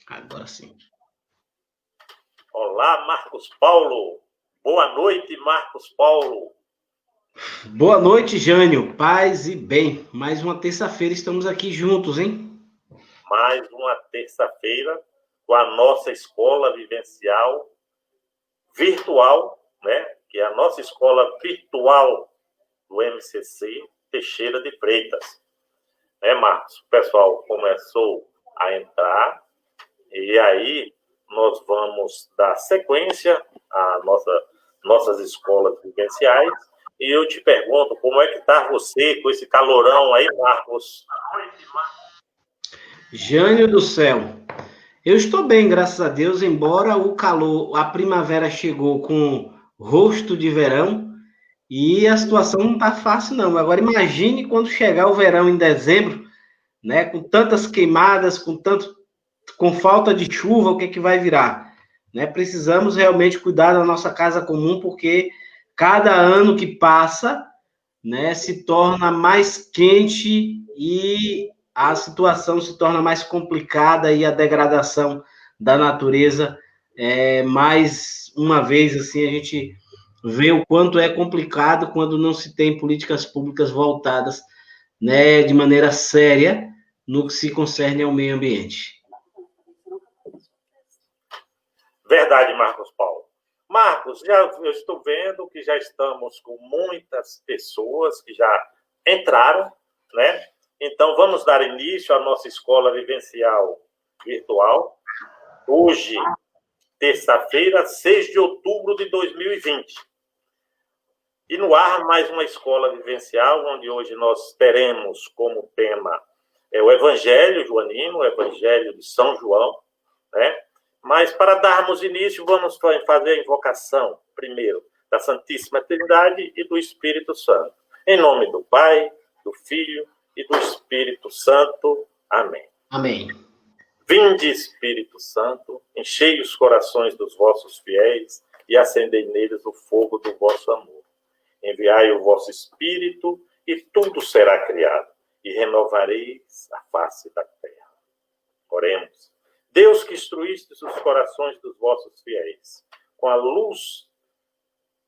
Agora sim. Olá, Marcos Paulo. Boa noite, Marcos Paulo. Boa noite, Jânio. Paz e bem. Mais uma terça-feira estamos aqui juntos, hein? Mais uma terça-feira com a nossa escola vivencial virtual, né? Que é a nossa escola virtual do MCC Teixeira de Freitas. Né, Marcos? O pessoal começou a entrar e aí nós vamos dar sequência às nossas escolas vivenciais. E eu te pergunto, como é que está você com esse calorão aí, Marcos? Jânio do céu. Eu estou bem, graças a Deus, embora o calor, a primavera chegou com rosto de verão e a situação não está fácil, não. Agora imagine quando chegar o verão em dezembro, né? Com tantas queimadas, com falta de chuva, o que é que vai virar? Né? Precisamos realmente cuidar da nossa casa comum, porque cada ano que passa, né, se torna mais quente e a situação se torna mais complicada e a degradação da natureza mais uma vez assim a gente vê o quanto é complicado quando não se tem políticas públicas voltadas, né, de maneira séria no que se concerne ao meio ambiente. Verdade, Marcos Paulo. Marcos, eu estou vendo que já estamos com muitas pessoas que já entraram, né? Então, vamos dar início à nossa escola vivencial virtual. Hoje, terça-feira, 6 de outubro de 2020. E no ar, mais uma escola vivencial, onde hoje nós teremos como tema o Evangelho joanino, o Evangelho de São João, né? Mas, para darmos início, vamos fazer a invocação, primeiro, da Santíssima Trindade e do Espírito Santo. Em nome do Pai, do Filho e do Espírito Santo. Amém. Amém. Vinde, Espírito Santo, enchei os corações dos vossos fiéis e acendei neles o fogo do vosso amor. Enviai o vosso Espírito e tudo será criado, e renovareis a face da terra. Oremos. Deus, que instruíste os corações dos vossos fiéis com a luz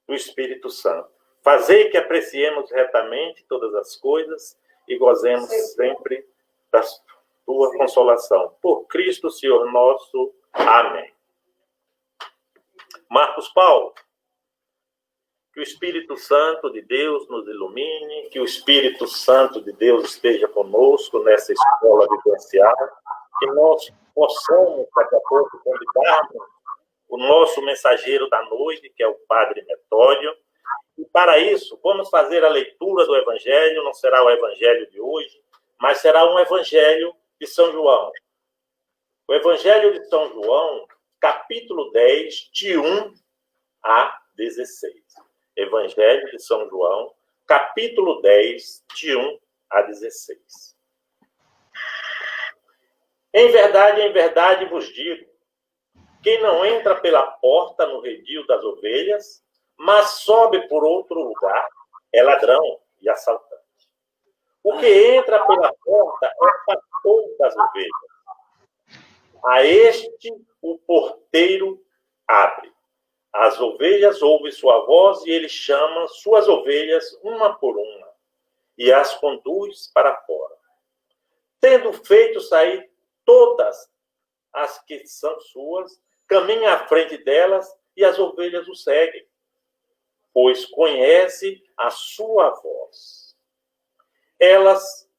do Espírito Santo, fazei que apreciemos retamente todas as coisas e gozemos sempre da tua consolação. Por Cristo, Senhor nosso. Amém. Marcos Paulo, que o Espírito Santo de Deus nos ilumine, que o Espírito Santo de Deus esteja conosco nessa escola vivencial, que nós possamos, daqui a pouco, convidarmos o nosso mensageiro da noite, que é o Padre Metódio. E, para isso, vamos fazer a leitura do Evangelho. Não será o Evangelho de hoje, mas será um Evangelho de São João. O Evangelho de São João, capítulo 10, de 1 a 16. Evangelho de São João, capítulo 10, de 1 a 16. Em verdade vos digo, quem não entra pela porta no redil das ovelhas, mas sobe por outro lugar, é ladrão e assaltante. O que entra pela porta é pastor das ovelhas. A este o porteiro abre. As ovelhas ouvem sua voz e ele chama suas ovelhas uma por uma e as conduz para fora. Tendo feito sair todas as que são suas, caminha à frente delas e as ovelhas o seguem, pois conhece a sua voz. Elas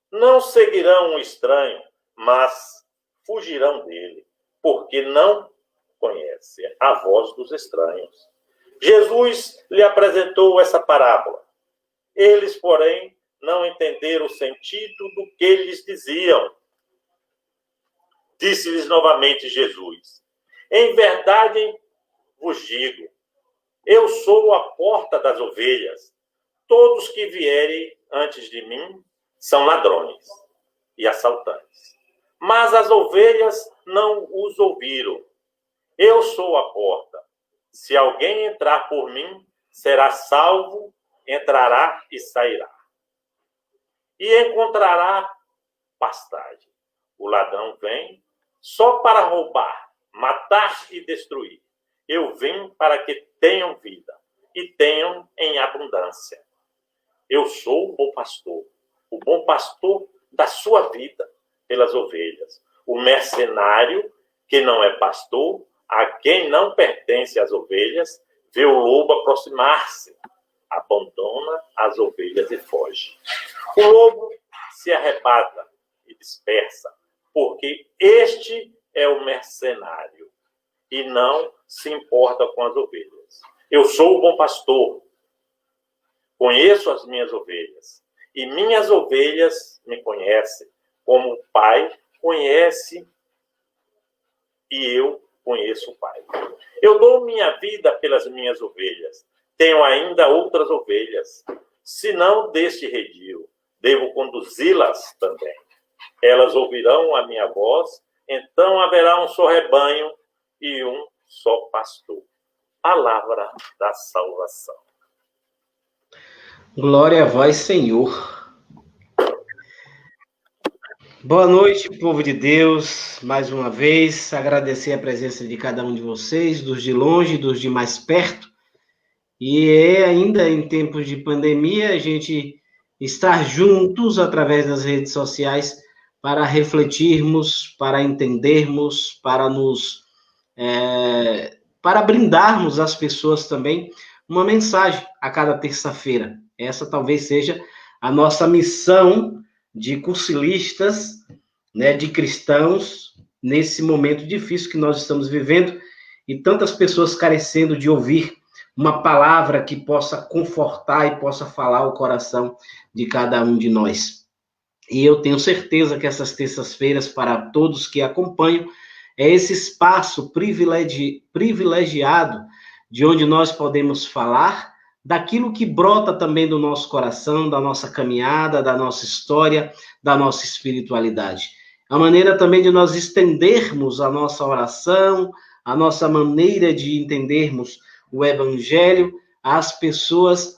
não seguirão o estranho, mas fugirão dele, porque não conhece a voz dos estranhos. Jesus lhe apresentou essa parábola. Eles, porém, não entenderam o sentido do que lhes diziam. Disse-lhes novamente Jesus: em verdade vos digo, eu sou a porta das ovelhas. Todos que vierem antes de mim são ladrões e assaltantes. Mas as ovelhas não os ouviram. Eu sou a porta. Se alguém entrar por mim, será salvo, entrará e sairá. E encontrará pastagem. O ladrão vem só para roubar, matar e destruir. Eu vim para que tenham vida e tenham em abundância. Eu sou o bom pastor da sua vida pelas ovelhas. O mercenário, que não é pastor, a quem não pertence as ovelhas, vê o lobo aproximar-se, abandona as ovelhas e foge. O lobo se arrebata e dispersa, porque este é o mercenário e não se importa com as ovelhas. Eu sou o bom pastor, conheço as minhas ovelhas, e minhas ovelhas me conhecem, como o Pai conhece e eu conheço o Pai. Eu dou minha vida pelas minhas ovelhas. Tenho ainda outras ovelhas. Se não deste redil, devo conduzi-las também. Elas ouvirão a minha voz, então haverá um só rebanho e um só pastor. Palavra da salvação. Glória a vós, Senhor. Boa noite, povo de Deus. Mais uma vez, agradecer a presença de cada um de vocês, dos de longe, dos de mais perto. E ainda em tempos de pandemia, a gente estar juntos através das redes sociais para refletirmos, para entendermos, para brindarmos às pessoas também uma mensagem a cada terça-feira. Essa talvez seja a nossa missão de cursilistas, né, de cristãos, nesse momento difícil que nós estamos vivendo, e tantas pessoas carecendo de ouvir uma palavra que possa confortar e possa falar o coração de cada um de nós. E eu tenho certeza que essas terças-feiras, para todos que acompanham, é esse espaço privilegiado de onde nós podemos falar daquilo que brota também do nosso coração, da nossa caminhada, da nossa história, da nossa espiritualidade. A maneira também de nós estendermos a nossa oração, a nossa maneira de entendermos o Evangelho às pessoas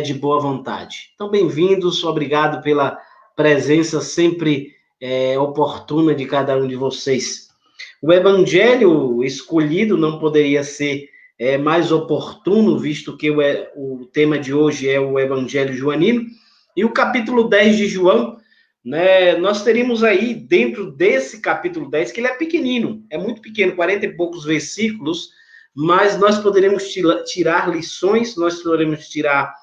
de boa vontade. Então, bem-vindos, obrigado pela presença sempre oportuna de cada um de vocês. O Evangelho escolhido não poderia ser mais oportuno, visto que o tema de hoje é o Evangelho joanino, e o capítulo 10 de João, né, nós teríamos aí, dentro desse capítulo 10, que ele é pequenino, é muito pequeno, 40 e poucos versículos, mas nós poderemos tirar lições, nós poderemos tirar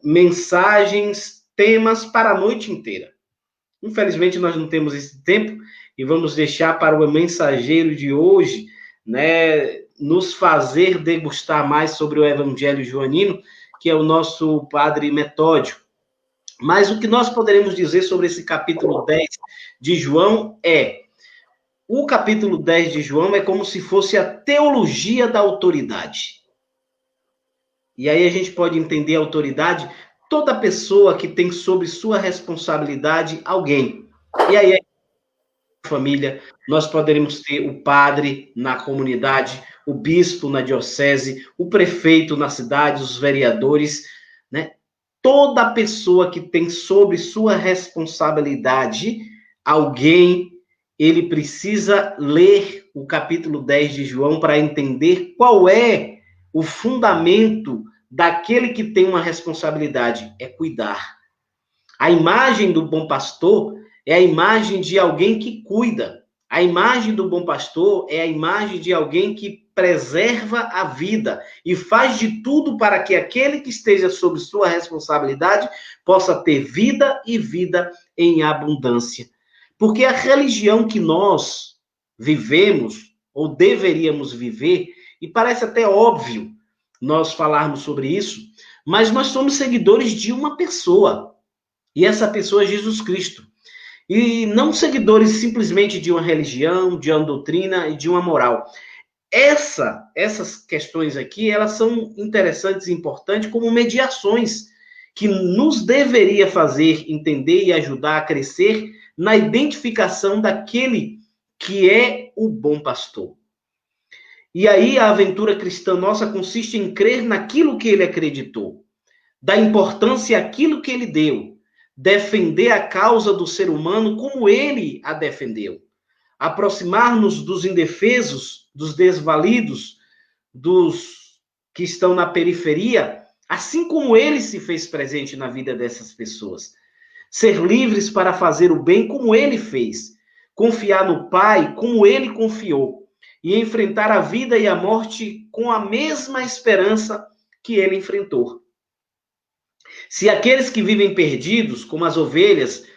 mensagens, temas para a noite inteira. Infelizmente, nós não temos esse tempo e vamos deixar para o mensageiro de hoje, né, nos fazer degustar mais sobre o Evangelho joanino, que é o nosso padre Metódio. Mas o que nós poderemos dizer sobre esse capítulo 10 de João o capítulo 10 de João é como se fosse a teologia da autoridade. E aí a gente pode entender a autoridade, toda pessoa que tem sob sua responsabilidade alguém. E aí, família, nós poderemos ter o padre na comunidade, o bispo na diocese, o prefeito na cidade, os vereadores, né? Toda pessoa que tem sob sua responsabilidade alguém, ele precisa ler o capítulo 10 de João para entender qual é o fundamento daquele que tem uma responsabilidade, é cuidar. A imagem do bom pastor é a imagem de alguém que cuida. A imagem do bom pastor é a imagem de alguém que preserva a vida e faz de tudo para que aquele que esteja sob sua responsabilidade possa ter vida e vida em abundância. Porque a religião que nós vivemos, ou deveríamos viver, e parece até óbvio nós falarmos sobre isso, mas nós somos seguidores de uma pessoa, e essa pessoa é Jesus Cristo. E não seguidores simplesmente de uma religião, de uma doutrina e de uma moral. Essas questões aqui, elas são interessantes e importantes como mediações que nos deveria fazer entender e ajudar a crescer na identificação daquele que é o bom pastor. E aí a aventura cristã nossa consiste em crer naquilo que ele acreditou, dar importância àquilo que ele deu, defender a causa do ser humano como ele a defendeu. aproximar-nos dos indefesos, dos desvalidos, dos que estão na periferia, assim como ele se fez presente na vida dessas pessoas. Ser livres para fazer o bem como ele fez, confiar no Pai como ele confiou, e enfrentar a vida e a morte com a mesma esperança que ele enfrentou. Se aqueles que vivem perdidos, como as ovelhas,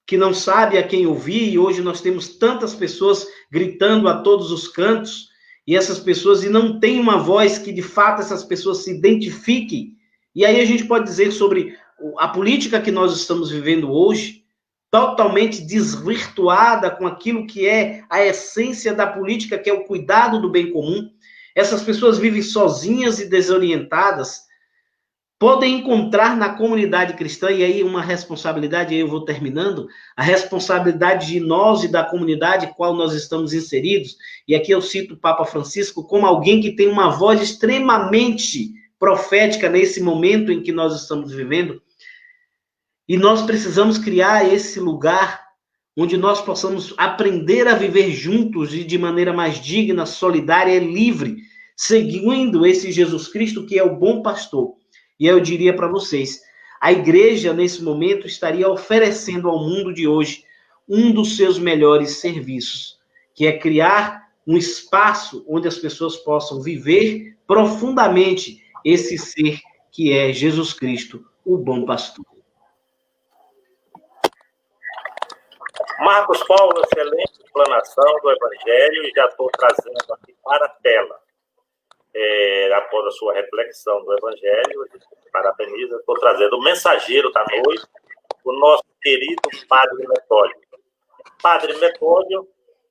que não sabem a quem ouvir, e hoje nós temos tantas pessoas gritando a todos os cantos, e essas pessoas, e não tem uma voz que de fato essas pessoas se identifiquem, e aí a gente pode dizer sobre a política que nós estamos vivendo hoje, totalmente desvirtuada com aquilo que é a essência da política, que é o cuidado do bem comum. Essas pessoas vivem sozinhas e desorientadas, podem encontrar na comunidade cristã, e aí uma responsabilidade, aí eu vou terminando, a responsabilidade de nós e da comunidade qual nós estamos inseridos, e aqui eu cito o Papa Francisco como alguém que tem uma voz extremamente profética nesse momento em que nós estamos vivendo, e nós precisamos criar esse lugar onde nós possamos aprender a viver juntos e de maneira mais digna, solidária e livre, seguindo esse Jesus Cristo que é o bom pastor. E eu diria para vocês, a igreja, nesse momento, estaria oferecendo ao mundo de hoje um dos seus melhores serviços, que é criar um espaço onde as pessoas possam viver profundamente esse ser que é Jesus Cristo, o bom pastor. Marcos Paulo, excelente explanação do Evangelho, e já estou trazendo aqui para a tela. Após a sua reflexão do Evangelho, parabenizo, estou trazendo o mensageiro da noite, o nosso querido Padre Metódio. Padre Metódio,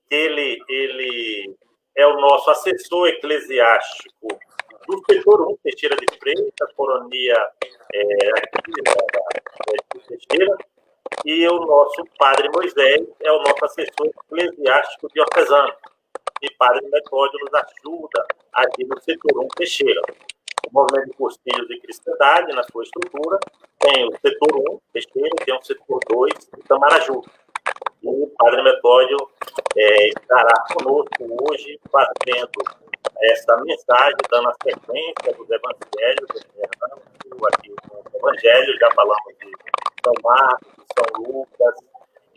ele é o nosso assessor eclesiástico do setor 1, Teixeira de Freitas, coronia aqui de Teixeira, e o nosso Padre Moisés é o nosso assessor eclesiástico diocesano. E Padre Metódio nos ajuda aqui no setor 1 Teixeira. O movimento de Cursilhos e Cristandade, na sua estrutura, tem o setor 1 Teixeira e tem o setor 2 Itamaraju. E o Padre Metódio estará conosco hoje, fazendo essa mensagem, dando a sequência dos evangelhos, aqui no Evangelho, já falamos de São Marcos, São Lucas,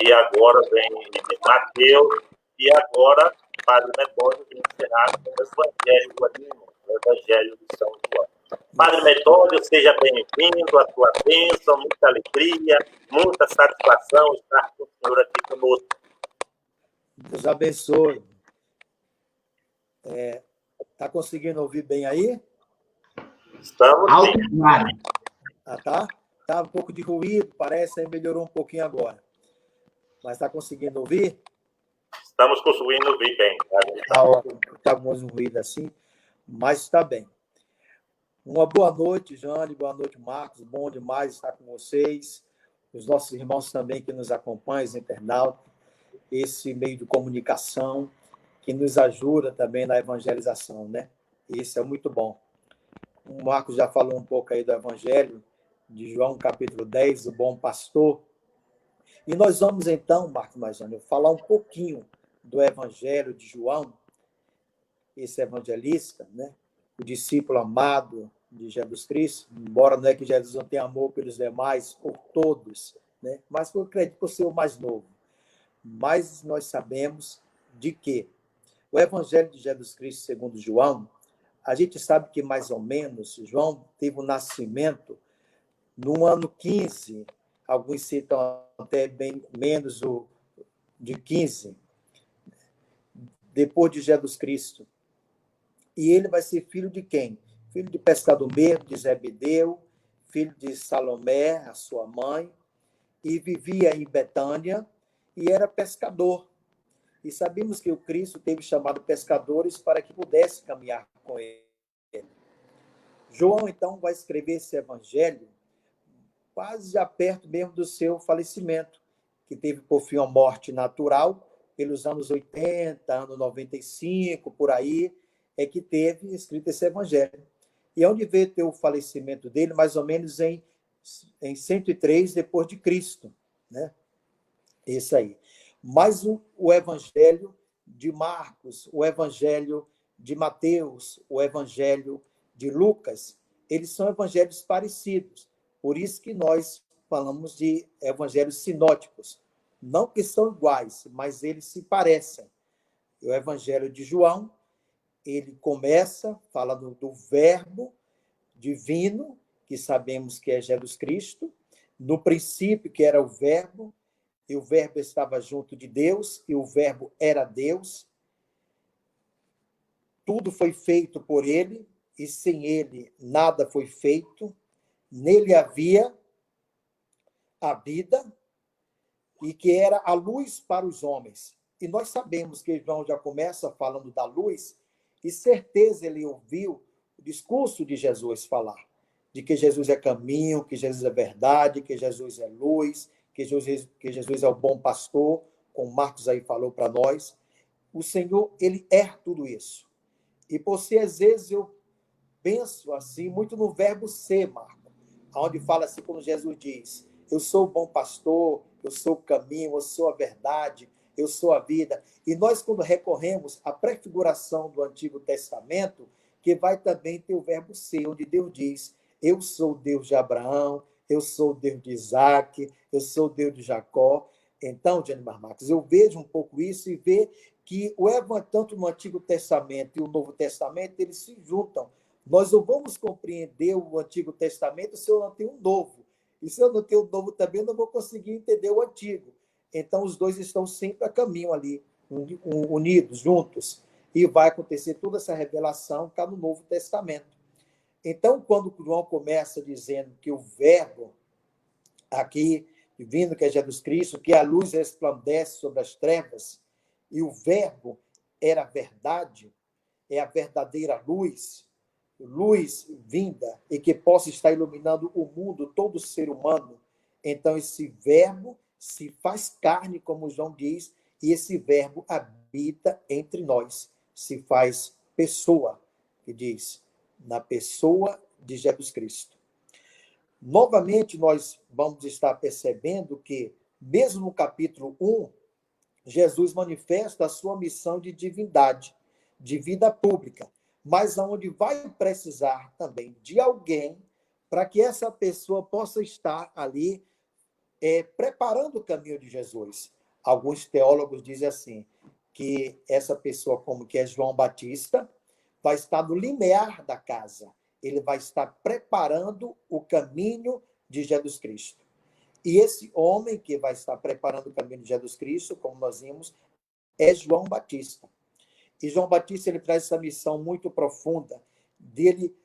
e agora vem de Mateus, e agora Padre Metódio vem encerrar com o Evangelho do Animo, o Evangelho de São João. Padre Metódio, seja bem-vindo, a sua bênção, muita alegria, muita satisfação estar com o senhor aqui conosco. Deus abençoe. Está conseguindo ouvir bem aí? Estamos Alto. Tá? Tá um pouco de ruído, parece, aí melhorou um pouquinho agora. Mas está conseguindo ouvir? Estamos conseguindo ouvir bem. Está alguns ruídos assim, mas está bem. Uma boa noite, Jane, boa noite, Marcos. Bom demais estar com vocês. Os nossos irmãos também que nos acompanham, os internautas, esse meio de comunicação que nos ajuda também na evangelização, né? Isso é muito bom. O Marcos já falou um pouco aí do Evangelho de João, capítulo 10, o bom pastor. E nós vamos, então, Marcos Majano, falar um pouquinho do Evangelho de João, esse evangelista, né? O discípulo amado de Jesus Cristo, embora não é que Jesus não tenha amor pelos demais, por todos, né? Mas por acredito por ser o mais novo. Mas nós sabemos de que o Evangelho de Jesus Cristo, segundo João, a gente sabe que mais ou menos João teve o nascimento no ano 15, alguns citam até bem menos de 15, depois de Jesus Cristo. E ele vai ser filho de quem? Filho de pescador mesmo, de Zebedeu, filho de Salomé, a sua mãe, e vivia em Betânia e era pescador. E sabemos que o Cristo teve chamado pescadores para que pudesse caminhar com ele. João, então, vai escrever esse evangelho quase já perto mesmo do seu falecimento, que teve por fim a morte natural, pelos anos 80, ano 95, por aí, é que teve escrito esse evangelho. E é onde veio ter o falecimento dele, mais ou menos em 103 depois de Cristo, né? Esse aí. Mas o evangelho de Marcos, o evangelho de Mateus, o evangelho de Lucas, eles são evangelhos parecidos. Por isso que nós falamos de evangelhos sinóticos. Não que são iguais, mas eles se parecem. O evangelho de João, ele começa falando do verbo divino, que sabemos que é Jesus Cristo, no princípio, que era o verbo, e o verbo estava junto de Deus, e o verbo era Deus. Tudo foi feito por ele, e sem ele nada foi feito. Nele havia a vida, e que era a luz para os homens. E nós sabemos que João já começa falando da luz, e certeza ele ouviu o discurso de Jesus falar, de que Jesus é caminho, que Jesus é verdade, que Jesus é luz, que Jesus é o bom pastor, como Marcos aí falou para nós. O Senhor, ele é tudo isso. E por si, às vezes, eu penso assim, muito no verbo ser, Marco, onde fala assim, como Jesus diz, eu sou o bom pastor, eu sou o caminho, eu sou a verdade, eu sou a vida. E nós, quando recorremos à prefiguração do Antigo Testamento, que vai também ter o verbo ser, onde Deus diz, eu sou o Deus de Abraão, eu sou o Deus de Isaac, eu sou o Deus de Jacó. Então, Janimar Marcos, eu vejo um pouco isso e vejo que o Evangelho, tanto no Antigo Testamento e o Novo Testamento, eles se juntam. Nós não vamos compreender o Antigo Testamento se eu não tenho um Novo. E se eu não tenho o Novo também, eu não vou conseguir entender o Antigo. Então, os dois estão sempre a caminho ali, unidos, juntos. E vai acontecer toda essa revelação cá no Novo Testamento. Então, quando João começa dizendo que o verbo aqui, divino, que é Jesus Cristo, que a luz resplandece sobre as trevas, e o verbo era a verdade, é a verdadeira luz, luz vinda, e que possa estar iluminando o mundo, todo ser humano. Então, esse verbo se faz carne, como João diz, e esse verbo habita entre nós, se faz pessoa, que diz, na pessoa de Jesus Cristo. Novamente, nós vamos estar percebendo que, mesmo no capítulo 1, Jesus manifesta a sua missão de divindade, de vida pública, mas onde vai precisar também de alguém para que essa pessoa possa estar ali preparando o caminho de Jesus. Alguns teólogos dizem assim, que essa pessoa, como que é João Batista, vai estar no limiar da casa. Ele vai estar preparando o caminho de Jesus Cristo. E esse homem que vai estar preparando o caminho de Jesus Cristo, como nós vimos, é João Batista. E João Batista, ele traz essa missão muito profunda dele.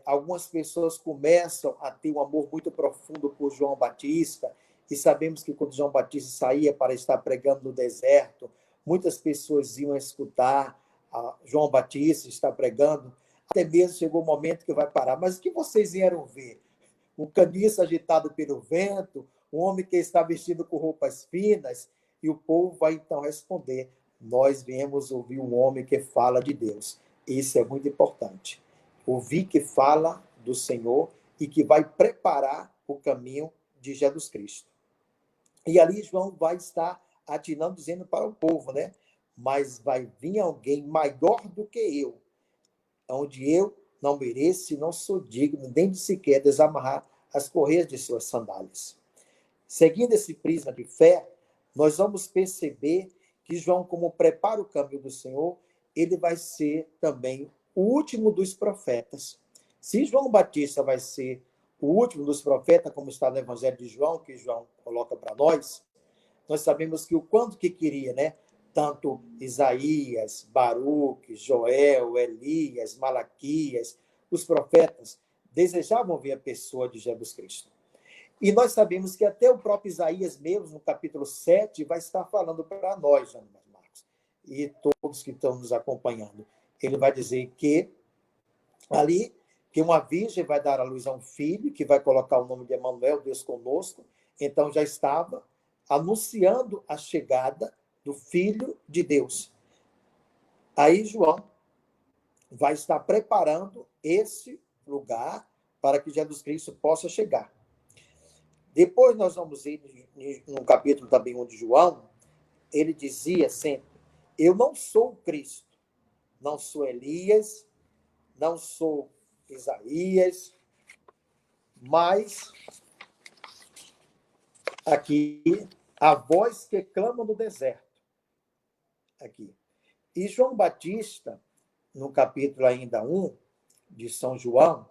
Algumas pessoas começam a ter um amor muito profundo por João Batista, e sabemos que quando João Batista saía para estar pregando no deserto, muitas pessoas iam escutar João Batista estar pregando, até mesmo chegou o momento que vai parar. Mas o que vocês vieram ver? Um caniço agitado pelo vento, um homem que está vestido com roupas finas, e o povo vai então responder, nós viemos ouvir um homem que fala de Deus. Isso é muito importante. Ouvir que fala do Senhor e que vai preparar o caminho de Jesus Cristo. E ali João vai estar atinando, dizendo para o povo, né? Mas vai vir alguém maior do que eu, onde eu não mereço e não sou digno nem de sequer desamarrar as correias de suas sandálias. Seguindo esse prisma de fé, nós vamos perceber que João, como prepara o caminho do Senhor, ele vai ser também o último dos profetas. Se João Batista vai ser o último dos profetas, como está no Evangelho de João, que João coloca para nós sabemos que o quanto que queria, né? Tanto Isaías, Baruque, Joel, Elias, Malaquias, os profetas desejavam ver a pessoa de Jesus Cristo. E nós sabemos que até o próprio Isaías mesmo, no capítulo 7, vai estar falando para nós, Marcos, e todos que estão nos acompanhando. Ele vai dizer que ali, que uma virgem vai dar à luz a um filho, que vai colocar o nome de Emanuel, Deus conosco. Então já estava anunciando a chegada do Filho de Deus. Aí João vai estar preparando esse lugar para que Jesus Cristo possa chegar. Depois nós vamos ir no capítulo também 1 de João, ele dizia sempre: eu não sou o Cristo, não sou Elias, não sou Isaías, mas aqui a voz que clama no deserto. Aqui. E João Batista, no capítulo ainda 1 de São João,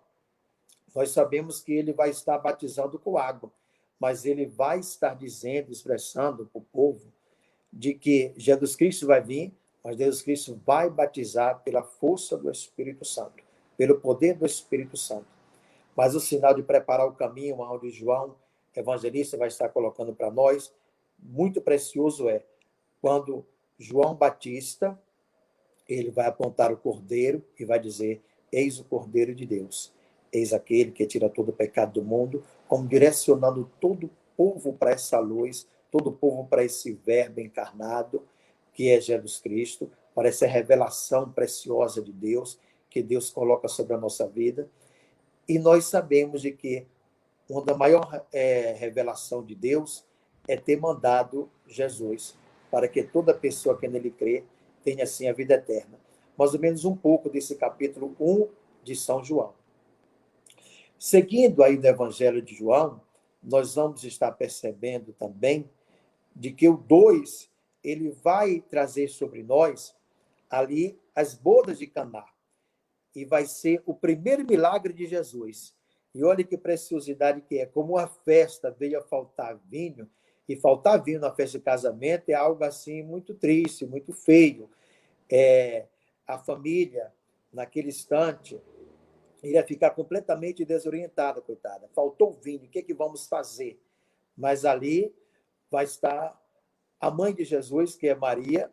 nós sabemos que ele vai estar batizando com água, mas ele vai estar dizendo, expressando para o povo, de que Jesus Cristo vai vir, mas Jesus Cristo vai batizar pela força do Espírito Santo, pelo poder do Espírito Santo. Mas o sinal de preparar o caminho, onde João, evangelista, vai estar colocando para nós, muito precioso é quando João Batista, ele vai apontar o Cordeiro e vai dizer: eis o Cordeiro de Deus, eis aquele que tira todo o pecado do mundo, como direcionando todo o povo para essa luz, todo o povo para esse verbo encarnado, que é Jesus Cristo, para essa revelação preciosa de Deus, que Deus coloca sobre a nossa vida. E nós sabemos de que uma da maior revelação de Deus é ter mandado Jesus, para que toda pessoa que nele crê tenha, assim, a vida eterna. Mais ou menos um pouco desse capítulo 1 de São João. Seguindo aí do Evangelho de João, nós vamos estar percebendo também de que o 2, ele vai trazer sobre nós ali as bodas de Caná. E vai ser o primeiro milagre de Jesus. E olha que preciosidade que é. Como a festa veio a faltar vinho, e faltar vinho na festa de casamento é algo assim muito triste, muito feio. A família, naquele instante, iria ficar completamente desorientada, coitada. Faltou vinho, o que é que vamos fazer? Mas ali vai estar a mãe de Jesus, que é Maria,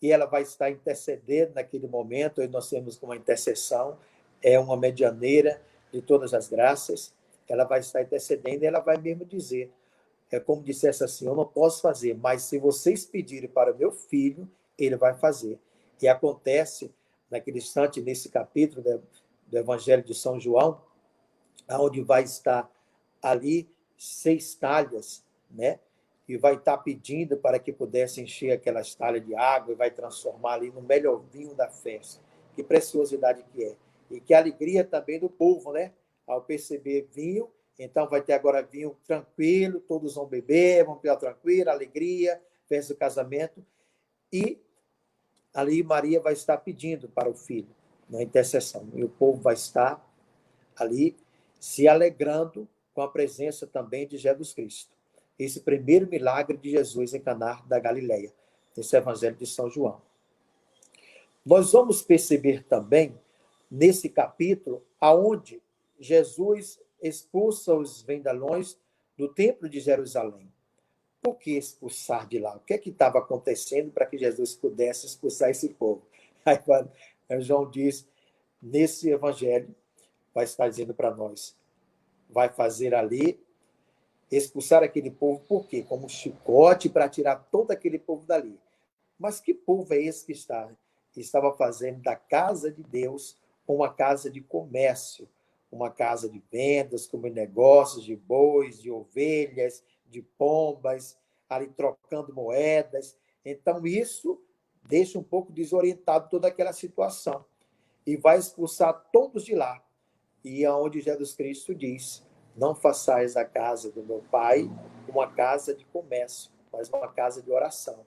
e ela vai estar intercedendo naquele momento, e nós temos uma intercessão, é uma medianeira de todas as graças, ela vai estar intercedendo, e ela vai mesmo dizer, é como dissesse assim: eu não posso fazer, mas se vocês pedirem para o meu filho, ele vai fazer. E acontece, naquele instante, nesse capítulo do Evangelho de São João, onde vai estar ali 6 talhas, né? E vai estar pedindo para que pudesse encher aquelas talhas de água e vai transformar ali no melhor vinho da festa. Que preciosidade que é. E que alegria também do povo, né? Ao perceber vinho, então vai ter agora vinho tranquilo, todos vão beber, vão ficar tranquilo, alegria, festa do casamento. E ali Maria vai estar pedindo para o filho, na intercessão. E o povo vai estar ali se alegrando com a presença também de Jesus Cristo. Esse primeiro milagre de Jesus em Caná da Galileia, esse Evangelho de São João. Nós vamos perceber também, nesse capítulo, aonde Jesus expulsa os vendalhões do templo de Jerusalém. Por que expulsar de lá? O que é que estava acontecendo para que Jesus pudesse expulsar esse povo? Aí João diz, nesse Evangelho, vai estar dizendo para nós, vai fazer ali, expulsar aquele povo, por quê? Como um chicote para tirar todo aquele povo dali. Mas que povo é esse que estava fazendo da casa de Deus uma casa de comércio, uma casa de vendas, como negócios de bois, de ovelhas, de pombas, ali trocando moedas. Então, isso deixa um pouco desorientado toda aquela situação. E vai expulsar todos de lá. E é onde Jesus Cristo diz: não façais a casa do meu pai uma casa de comércio, mas uma casa de oração.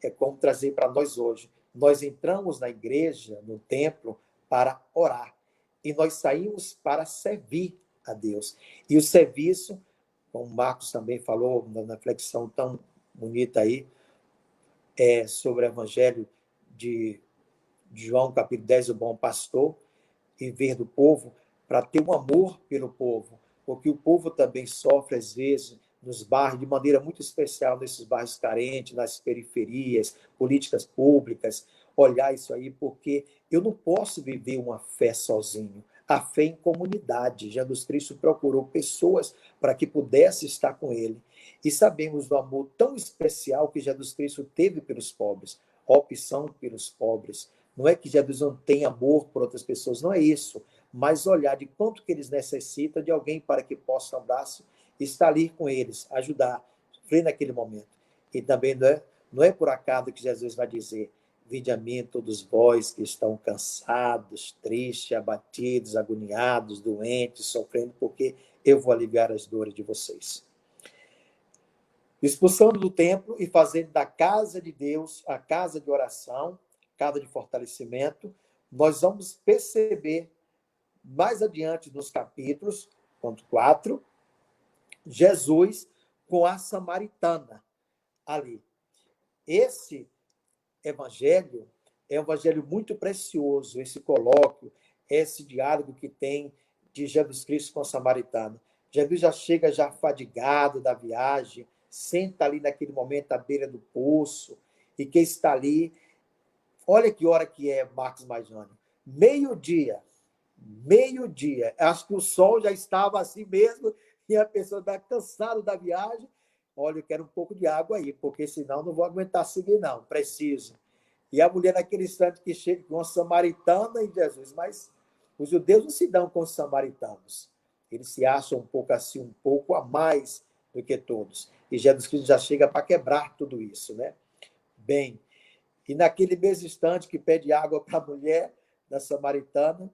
É como trazer para nós hoje. Nós entramos na igreja, no templo, para orar. E nós saímos para servir a Deus. E o serviço, como o Marcos também falou na flexão tão bonita aí, sobre o Evangelho de João, capítulo 10, o bom pastor, e ver do povo, para ter um amor pelo povo, porque o povo também sofre, às vezes, nos bairros, de maneira muito especial, nesses bairros carentes, nas periferias, políticas públicas, olhar isso aí, porque eu não posso viver uma fé sozinho. A fé em comunidade. Jesus Cristo procurou pessoas para que pudesse estar com ele. E sabemos do amor tão especial que Jesus Cristo teve pelos pobres, a opção pelos pobres. Não é que Jesus não tem amor por outras pessoas, não é isso. Mas olhar de quanto que eles necessitam de alguém para que possa dar-se, estar ali com eles, ajudar, sofrer naquele momento. E também, né, Não é por acaso que Jesus vai dizer: vinde a mim todos vós que estão cansados, tristes, abatidos, agoniados, doentes, sofrendo, porque eu vou aliviar as dores de vocês. Expulsando do templo e fazendo da casa de Deus a casa de oração, casa de fortalecimento, nós vamos perceber mais adiante nos capítulos, ponto 4, Jesus com a samaritana ali. Esse evangelho é um evangelho muito precioso, esse colóquio, esse diálogo que tem de Jesus Cristo com a samaritana. Jesus já chega já fadigado da viagem, senta ali naquele momento à beira do poço, e quem está ali, olha que hora que é, Marcos Majani, meio-dia, acho que o sol já estava assim mesmo, e a pessoa está cansada da viagem, olha, eu quero um pouco de água aí, porque senão não vou aguentar seguir não, preciso. E a mulher naquele instante que chega com uma samaritana e Jesus, mas os judeus não se dão com os samaritanos, eles se acham um pouco assim, um pouco a mais do que todos. E Jesus Cristo já chega para quebrar tudo isso, né? Bem, e naquele mesmo instante que pede água para a mulher da samaritana,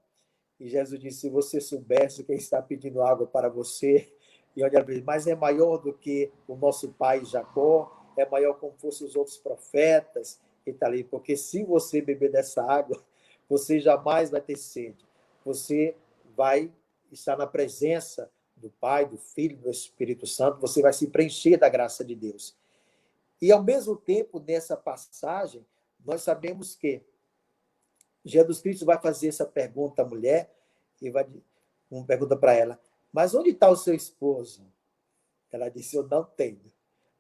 e Jesus disse: se você soubesse quem está pedindo água para você, e onde ela diz: mas é maior do que o nosso pai Jacó, é maior como fossem os outros profetas, e está ali, porque se você beber dessa água, você jamais vai ter sede. Você vai estar na presença do Pai, do Filho, do Espírito Santo, você vai se preencher da graça de Deus. E, ao mesmo tempo, nessa passagem, nós sabemos que Jesus Cristo vai fazer essa pergunta à mulher, e vai uma pergunta para ela: mas onde está o seu esposo? Ela disse: eu não tenho.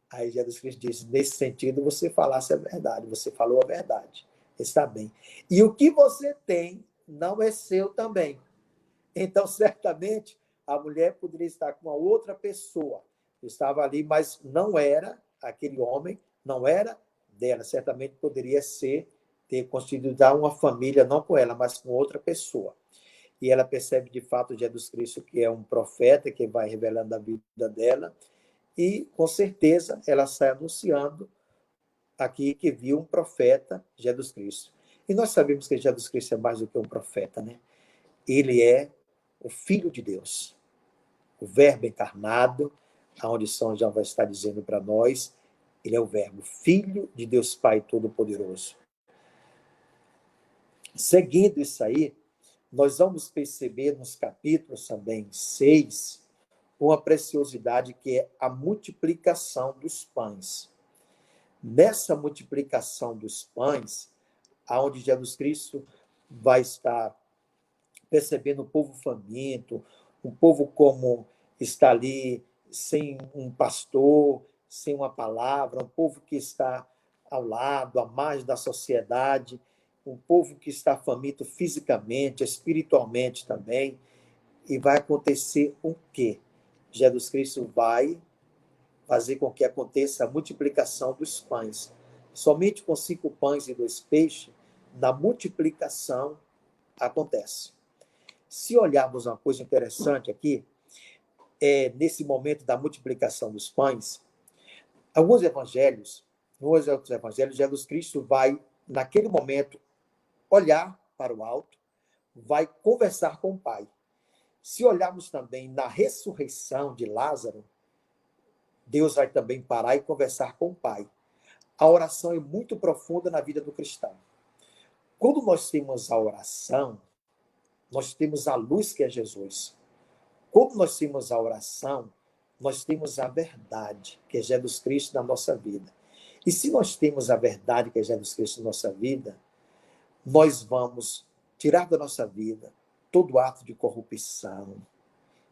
Aí Jesus Cristo disse: nesse sentido, você falasse a verdade, você falou a verdade, está bem. E o que você tem não é seu também. Então, certamente, a mulher poderia estar com uma outra pessoa. Estava ali, mas não era aquele homem, não era dela. Certamente poderia ter constituído uma família, não com ela, mas com outra pessoa. E ela percebe, de fato, Jesus Cristo, que é um profeta, que vai revelando a vida dela. E, com certeza, ela sai anunciando aqui que viu um profeta, Jesus Cristo. E nós sabemos que Jesus Cristo é mais do que um profeta, né? Ele é o Filho de Deus, o Verbo encarnado, aonde São João vai estar dizendo para nós, ele é o Verbo, Filho de Deus Pai Todo-Poderoso. Seguindo isso aí, nós vamos perceber nos capítulos também 6, uma preciosidade que é a multiplicação dos pães. Nessa multiplicação dos pães, aonde Jesus Cristo vai estar percebendo o povo faminto, um povo como está ali sem um pastor, sem uma palavra, um povo que está ao lado, à margem da sociedade, um povo que está faminto fisicamente, espiritualmente também. E vai acontecer o quê? Jesus Cristo vai fazer com que aconteça a multiplicação dos pães. Somente com 5 pães e 2 peixes, na multiplicação acontece. Se olharmos uma coisa interessante aqui, nesse momento da multiplicação dos pães, alguns evangelhos, nos outros evangelhos, Jesus Cristo vai, naquele momento, olhar para o alto, vai conversar com o Pai. Se olharmos também na ressurreição de Lázaro, Deus vai também parar e conversar com o Pai. A oração é muito profunda na vida do cristão. Quando nós temos a oração, nós temos a luz que é Jesus. Quando nós temos a oração, nós temos a verdade, que é Jesus Cristo na nossa vida. E se nós temos a verdade, que é Jesus Cristo na nossa vida, nós vamos tirar da nossa vida todo ato de corrupção,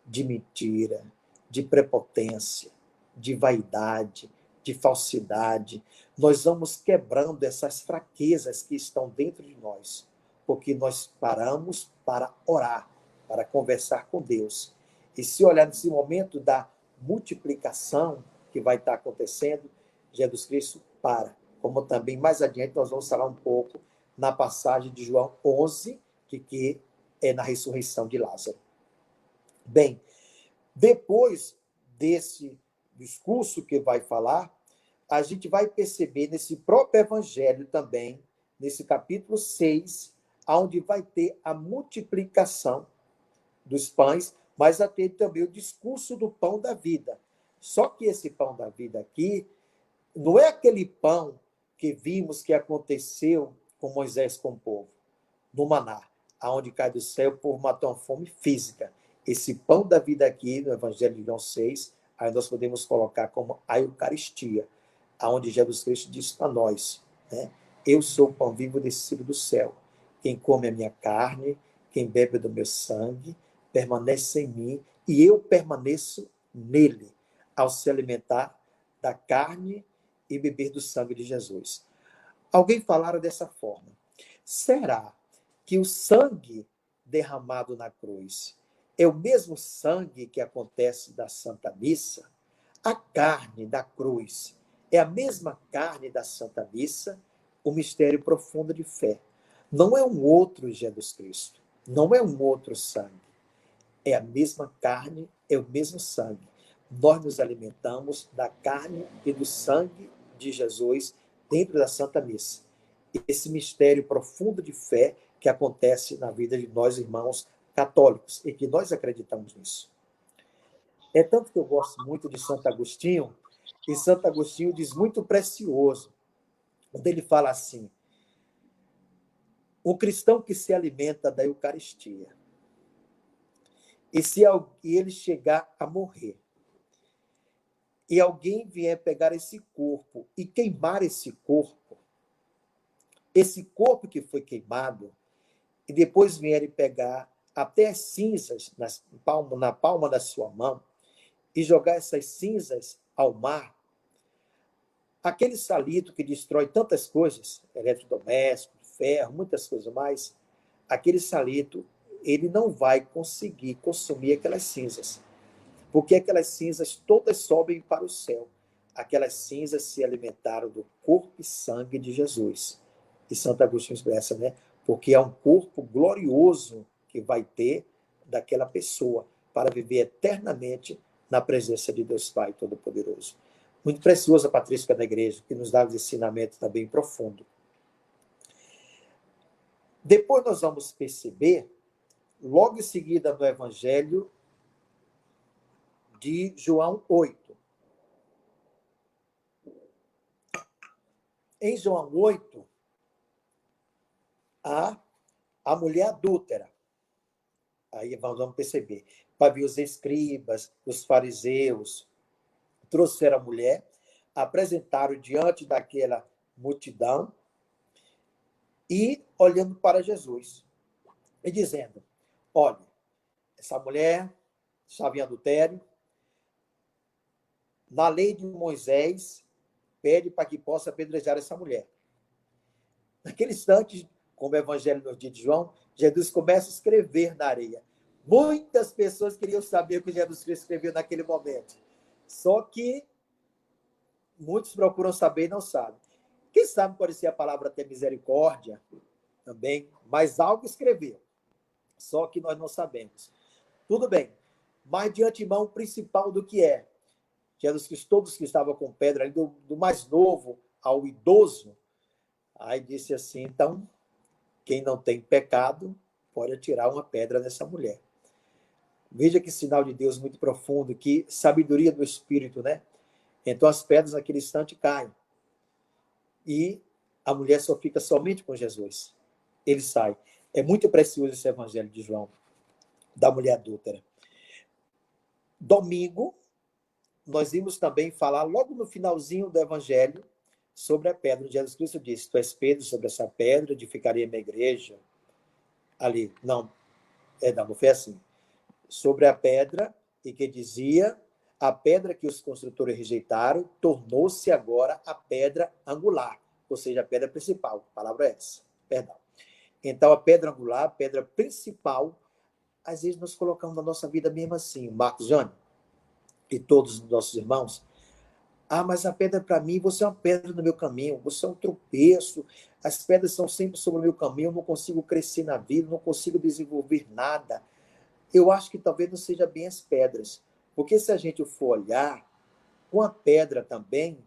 de mentira, de prepotência, de vaidade, de falsidade. Nós vamos quebrando essas fraquezas que estão dentro de nós, porque nós paramos para orar, para conversar com Deus. E se olhar nesse momento da multiplicação que vai estar acontecendo, Jesus Cristo para. Como também mais adiante nós vamos falar um pouco na passagem de João 11, que é na ressurreição de Lázaro. Bem, depois desse discurso que vai falar, a gente vai perceber nesse próprio evangelho também, nesse capítulo 6, onde vai ter a multiplicação dos pães, mas vai ter também o discurso do pão da vida. Só que esse pão da vida aqui não é aquele pão que vimos que aconteceu com Moisés com o povo, no maná, aonde cai do céu, o povo matou uma fome física. Esse pão da vida aqui, no Evangelho de João 6, aí nós podemos colocar como a Eucaristia, aonde Jesus Cristo diz para nós, né? Eu sou o pão vivo descido do céu. Quem come a minha carne, quem bebe do meu sangue, permanece em mim e eu permaneço nele, ao se alimentar da carne e beber do sangue de Jesus. Alguém falaram dessa forma. Será que o sangue derramado na cruz é o mesmo sangue que acontece da Santa Missa? A carne da cruz é a mesma carne da Santa Missa? O mistério profundo de fé. Não é um outro Jesus Cristo. Não é um outro sangue. É a mesma carne, é o mesmo sangue. Nós nos alimentamos da carne e do sangue de Jesus dentro da Santa Missa. Esse mistério profundo de fé que acontece na vida de nós, irmãos católicos, e que nós acreditamos nisso. É tanto que eu gosto muito de Santo Agostinho, e Santo Agostinho diz muito precioso, quando ele fala assim: o cristão que se alimenta da Eucaristia, e se ele chegar a morrer, e alguém vier pegar esse corpo e queimar esse corpo que foi queimado, e depois vierem pegar até as cinzas na palma da sua mão e jogar essas cinzas ao mar, aquele salito que destrói tantas coisas, eletrodoméstico, ferro, muitas coisas mais, aquele salito, ele não vai conseguir consumir aquelas cinzas, porque aquelas cinzas todas sobem para o céu. Aquelas cinzas se alimentaram do corpo e sangue de Jesus. E Santo Agostinho expressa, né? Porque é um corpo glorioso que vai ter daquela pessoa para viver eternamente na presença de Deus Pai Todo-Poderoso. Muito preciosa a patrística da igreja, que nos dá um ensinamento também profundo. Depois nós vamos perceber, logo em seguida no Evangelho de João 8. Em João 8, a mulher adúltera. Aí vamos perceber. Para ver os escribas, os fariseus, trouxeram a mulher, apresentaram diante daquela multidão e olhando para Jesus e dizendo: olha, essa mulher estava em adultério, na lei de Moisés, pede para que possa apedrejar essa mulher. Naquele instante, como o Evangelho nos diz de João, Jesus começa a escrever na areia. Muitas pessoas queriam saber o que Jesus Cristo escreveu naquele momento. Só que muitos procuram saber e não sabem. Quem sabe pode ser a palavra até misericórdia também, mas algo escreveu. Só que nós não sabemos. Tudo bem, mas de antemão, o principal do que é. Jesus Cristo, todos que estavam com pedra, do mais novo ao idoso, aí disse assim: então, quem não tem pecado pode atirar uma pedra nessa mulher. Veja que sinal de Deus muito profundo, que sabedoria do Espírito, né? Então as pedras naquele instante caem. E a mulher só fica somente com Jesus. Ele sai. É muito precioso esse Evangelho de João, da mulher adúltera. Domingo, nós vimos também falar, logo no finalzinho do Evangelho, sobre a pedra. Jesus Cristo disse: tu és Pedro, sobre essa pedra edificaria a minha igreja. Ali, não foi assim. Sobre a pedra, e que dizia: a pedra que os construtores rejeitaram tornou-se agora a pedra angular, ou seja, a pedra principal. A palavra é essa, perdão. Então, a pedra angular, a pedra principal, às vezes nós colocamos na nossa vida mesmo assim, Marcos Jânio e todos os nossos irmãos. Mas a pedra para mim, você é uma pedra no meu caminho, você é um tropeço, as pedras são sempre sobre o meu caminho, eu não consigo crescer na vida, não consigo desenvolver nada. Eu acho que talvez não seja bem as pedras, porque se a gente for olhar, com a pedra também,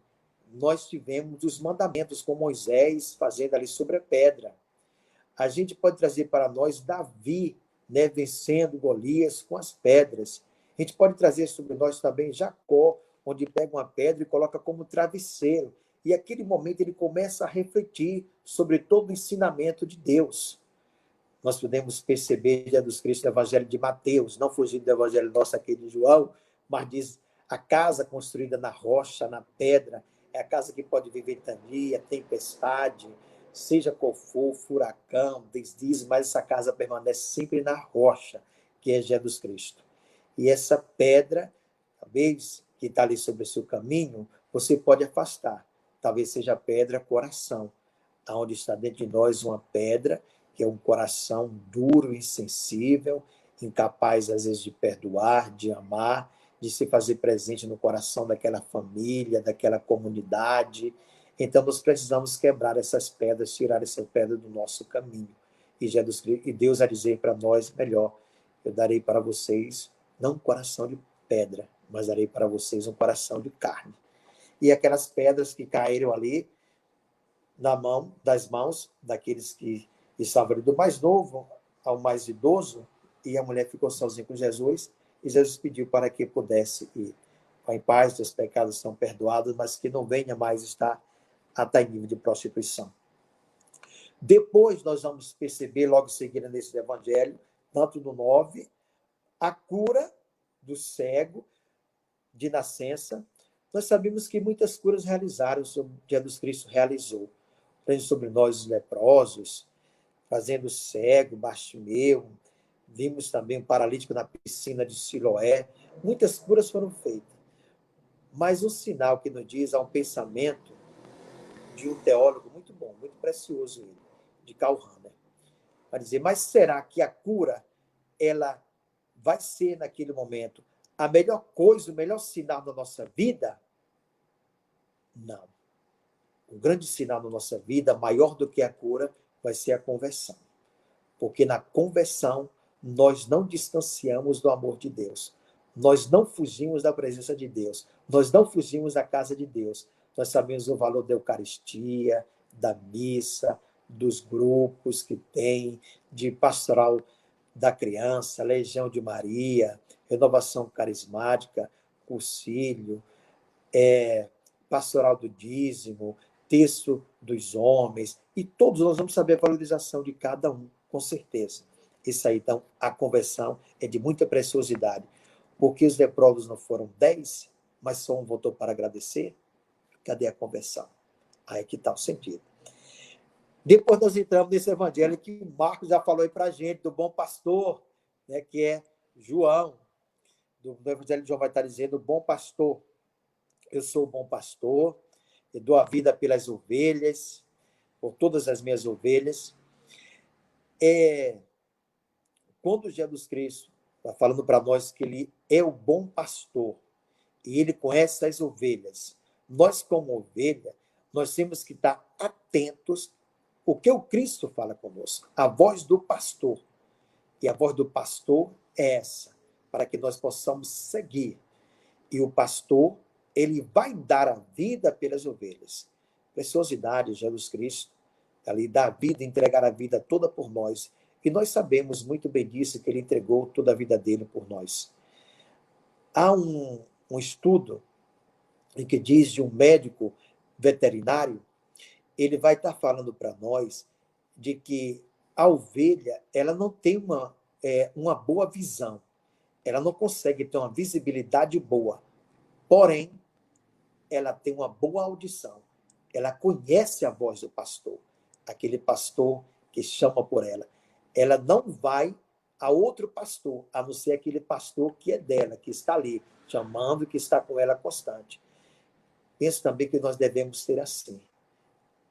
nós tivemos os mandamentos com Moisés fazendo ali sobre a pedra. A gente pode trazer para nós Davi, né, vencendo Golias com as pedras. A gente pode trazer sobre nós também Jacó, onde pega uma pedra e coloca como travesseiro. E naquele momento ele começa a refletir sobre todo o ensinamento de Deus. Nós podemos perceber Jesus Cristo no Evangelho de Mateus, não fugindo do Evangelho nosso aqui de João, mas diz: a casa construída na rocha, na pedra, é a casa que pode vir ventania, tempestade, seja qual for, furacão, deslize, mas essa casa permanece sempre na rocha, que é Jesus Cristo. E essa pedra, talvez, que está ali sobre o seu caminho, você pode afastar. Talvez seja a pedra coração, onde está dentro de nós uma pedra, que é um coração duro, insensível, incapaz, às vezes, de perdoar, de amar, de se fazer presente no coração daquela família, daquela comunidade. Então, nós precisamos quebrar essas pedras, tirar essa pedra do nosso caminho. E Deus a dizer para nós, melhor, eu darei para vocês, não um coração de pedra, mas darei para vocês um coração de carne. E aquelas pedras que caíram ali, das mãos daqueles que estavam ali, do mais novo ao mais idoso, e a mulher ficou sozinha com Jesus, e Jesus pediu para que pudesse ir. Em paz, seus pecados são perdoados, mas que não venha mais estar até em nível de prostituição. Depois nós vamos perceber, logo em seguida nesse evangelho, tanto no 9, a cura do cego de nascença. Nós sabemos que muitas curas realizaram, Jesus Cristo realizou. Prende sobre nós os leprosos, fazendo cego, Bartimeu. Vimos também um paralítico na piscina de Siloé. Muitas curas foram feitas. Mas um sinal que nos diz, há um pensamento de um teólogo muito bom, muito precioso, ele, de Karl Rahner. Vai dizer, mas será que a cura, ela vai ser, naquele momento, a melhor coisa, o melhor sinal da nossa vida? Não. O grande sinal da nossa vida, maior do que a cura, vai ser a conversão. Porque na conversão, nós não distanciamos do amor de Deus. Nós não fugimos da presença de Deus. Nós não fugimos da casa de Deus. Nós sabemos o valor da Eucaristia, da missa, dos grupos que tem, de pastoral da criança, Legião de Maria, renovação carismática, cursilho, pastoral do dízimo, texto dos homens, e todos nós vamos saber a valorização de cada um, com certeza. Isso aí, então, a conversão é de muita preciosidade, porque os leprosos não foram 10, mas só um voltou para agradecer. Cadê a conversão? Aí que está o sentido. Depois nós entramos nesse evangelho que Marcos já falou aí para a gente, do bom pastor, né, que é João. Do evangelho de João vai estar dizendo, bom pastor. Eu sou o bom pastor, eu dou a vida pelas ovelhas, por todas as minhas ovelhas. Quando Jesus Cristo está falando para nós que ele é o bom pastor, e ele conhece as ovelhas, nós, como ovelha, nós temos que estar atentos ao que o Cristo fala conosco, a voz do pastor. E a voz do pastor é essa, para que nós possamos seguir. E o pastor, ele vai dar a vida pelas ovelhas. Preciosidade de Jesus Cristo, ali dar a vida, entregar a vida toda por nós. E nós sabemos muito bem disso, que ele entregou toda a vida dele por nós. Há um estudo em que diz de um médico veterinário, ele vai estar falando para nós de que a ovelha, ela não tem uma boa visão, ela não consegue ter uma visibilidade boa, porém, ela tem uma boa audição, ela conhece a voz do pastor, aquele pastor que chama por ela. Ela não vai a outro pastor, a não ser aquele pastor que é dela, que está ali, chamando, que está com ela constante. Penso também que nós devemos ser assim,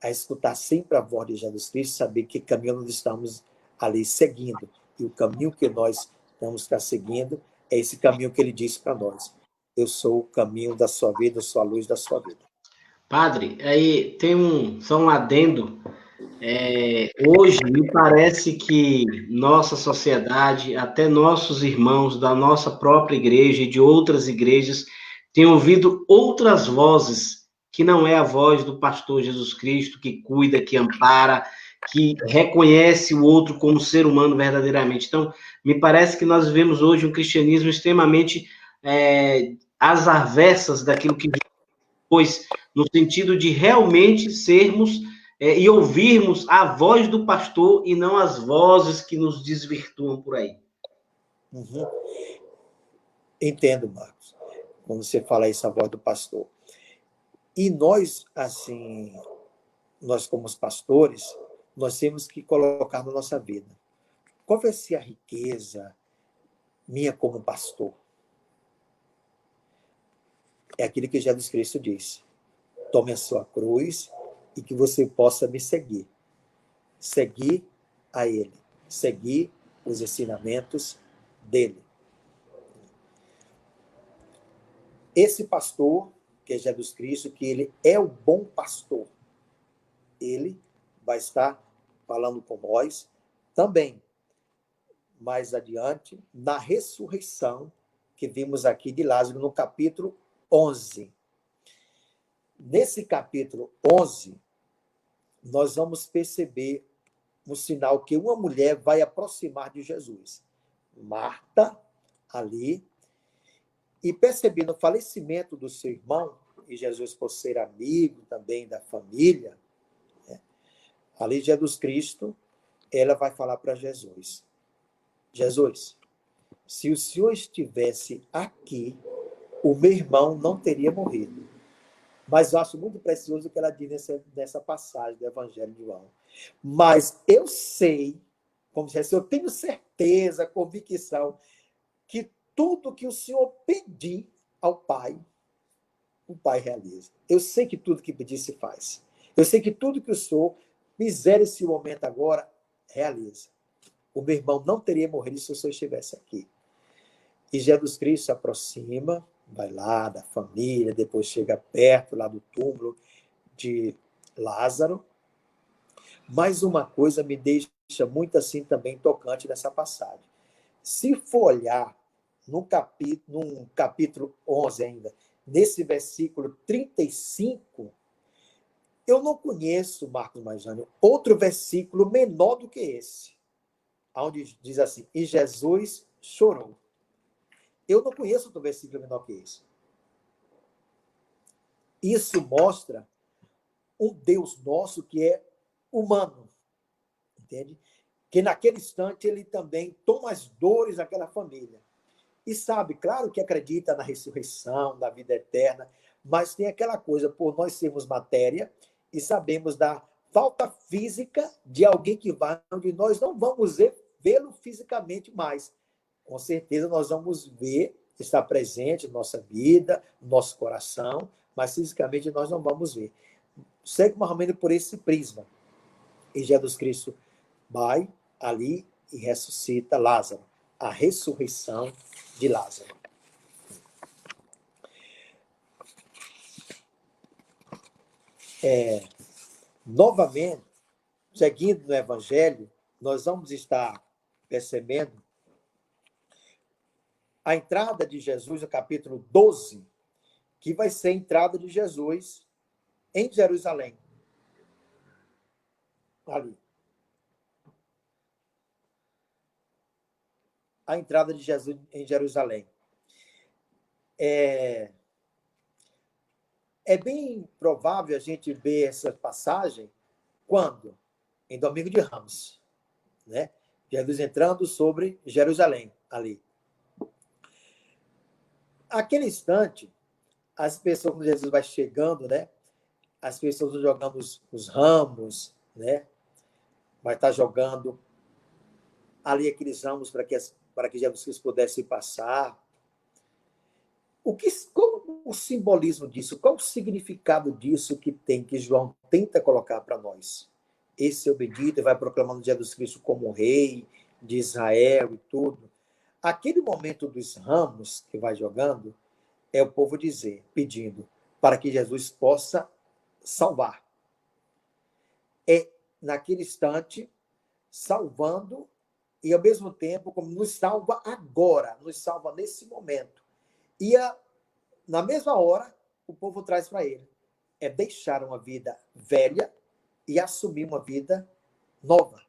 a escutar sempre a voz de Jesus Cristo, saber que caminho nós estamos ali seguindo. E o caminho que nós temos que estar seguindo é esse caminho que ele disse para nós. Eu sou o caminho da sua vida, eu sou a luz da sua vida. Padre, aí tem só um adendo. Hoje, me parece que nossa sociedade, até nossos irmãos da nossa própria igreja e de outras igrejas, têm ouvido outras vozes que não é a voz do pastor Jesus Cristo, que cuida, que ampara, que reconhece o outro como ser humano verdadeiramente. Então, me parece que nós vivemos hoje um cristianismo extremamente às avessas daquilo que pois no sentido de realmente sermos e ouvirmos a voz do pastor e não as vozes que nos desvirtuam por aí. Uhum. Entendo, Marcos, quando você fala isso, a voz do pastor. E nós, assim, nós como os pastores, nós temos que colocar na nossa vida. Qual vai ser a riqueza minha como pastor? É aquilo que Jesus Cristo disse. Tome a sua cruz e que você possa me seguir. Seguir a Ele. Seguir os ensinamentos dele. Esse pastor, que é Jesus Cristo, que ele é o bom pastor, ele vai estar falando com nós também, mais adiante, na ressurreição que vimos aqui de Lázaro, no capítulo 11. Nesse capítulo 11, nós vamos perceber um sinal que uma mulher vai aproximar de Jesus. Marta, ali, e percebendo o falecimento do seu irmão, e Jesus, por ser amigo também da família, né, ali Jesus Cristo, ela vai falar para Jesus: Jesus, se o Senhor estivesse aqui, o meu irmão não teria morrido. Mas eu acho muito precioso o que ela diz nessa passagem do Evangelho de João. Mas eu sei, como se eu tenho certeza, convicção, que tudo que o Senhor pedir ao Pai, o Pai realiza. Eu sei que tudo que pedir se faz. Eu sei que tudo que o Senhor fizer esse momento agora, realiza. O meu irmão não teria morrido se o Senhor estivesse aqui. E Jesus Cristo se aproxima, vai lá da família, depois chega perto lá do túmulo de Lázaro. Mas uma coisa me deixa muito assim também tocante nessa passagem. Se for olhar no capítulo 11 ainda, nesse versículo 35, eu não conheço, Marcos Majânio, outro versículo menor do que esse, onde diz assim: e Jesus chorou. Eu não conheço outro versículo menor que esse. Isso mostra um Deus nosso que é humano, entende? Que naquele instante ele também toma as dores daquela família. E sabe, claro que acredita na ressurreição, na vida eterna, mas tem aquela coisa, por nós sermos matéria e sabemos da falta física de alguém que vai onde nós não vamos vê-lo fisicamente mais. Com certeza nós vamos ver, estar presente na nossa vida, no nosso coração, mas fisicamente nós não vamos ver. Segue mais ou menos por esse prisma. E Jesus Cristo vai ali e ressuscita Lázaro. A ressurreição de Lázaro. Novamente, seguindo no Evangelho, nós vamos estar percebendo a entrada de Jesus no capítulo 12, que vai ser a entrada de Jesus em Jerusalém. Ali. A entrada de Jesus em Jerusalém. É bem provável a gente ver essa passagem quando? Em Domingo de Ramos, né? Jesus entrando sobre Jerusalém, ali. Aquele instante, as pessoas, quando Jesus vai chegando, né? As pessoas vão jogando os ramos, né? Vai estar jogando ali aqueles ramos para que Jesus Cristo pudesse passar. Qual o simbolismo disso? Qual o significado disso que João tenta colocar para nós? Esse obediente vai proclamando Jesus Cristo como rei de Israel e tudo. Aquele momento dos ramos que vai jogando é o povo pedindo para que Jesus possa salvar. É, naquele instante, salvando e, ao mesmo tempo, como nos salva agora, nos salva nesse momento. E, na mesma hora, o povo traz para ele é deixar uma vida velha e assumir uma vida nova,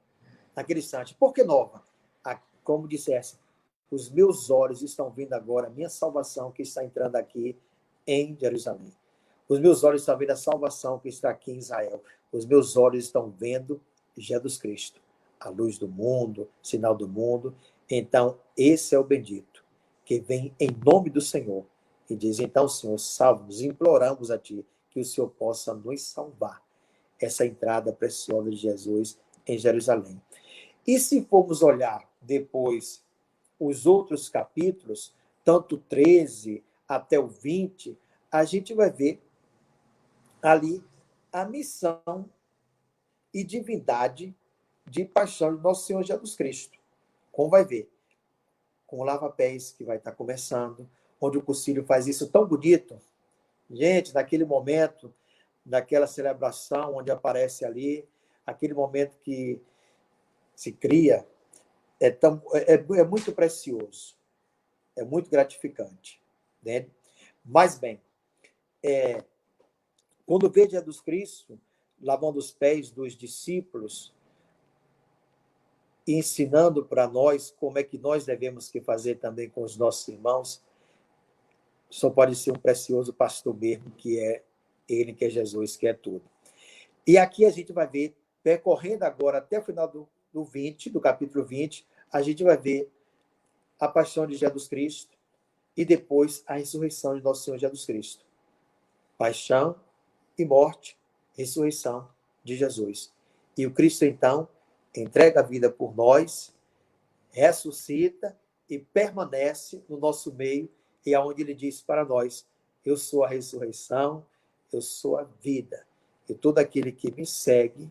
naquele instante. Por que nova? Como dissesse, os meus olhos estão vendo agora a minha salvação que está entrando aqui em Jerusalém. Os meus olhos estão vendo a salvação que está aqui em Israel. Os meus olhos estão vendo Jesus Cristo, a luz do mundo, sinal do mundo. Então, esse é o bendito, que vem em nome do Senhor. E diz, então, Senhor, salve-nos, imploramos a Ti, que o Senhor possa nos salvar. Essa entrada preciosa de Jesus em Jerusalém. E se formos olhar depois os outros capítulos, tanto 13 até o 20, a gente vai ver ali a missão e divindade de paixão de nosso Senhor Jesus Cristo. Como vai ver? Com o lava-pés, que vai estar começando, onde o Cursilho faz isso tão bonito. Gente, naquele momento, naquela celebração, onde aparece ali, aquele momento que se cria, é muito precioso, é muito gratificante. Né? Mas, bem, quando vê Jesus Cristo lavando os pés dos discípulos e ensinando para nós como é que nós devemos que fazer também com os nossos irmãos, só pode ser um precioso pastor mesmo, que é ele, que é Jesus, que é tudo. E aqui a gente vai ver, percorrendo agora até o final do capítulo 20, a gente vai ver a paixão de Jesus Cristo e depois a ressurreição de nosso Senhor Jesus Cristo. Paixão e morte, ressurreição de Jesus. E o Cristo, então, entrega a vida por nós, ressuscita e permanece no nosso meio, e é onde ele diz para nós, eu sou a ressurreição, eu sou a vida. E todo aquele que me segue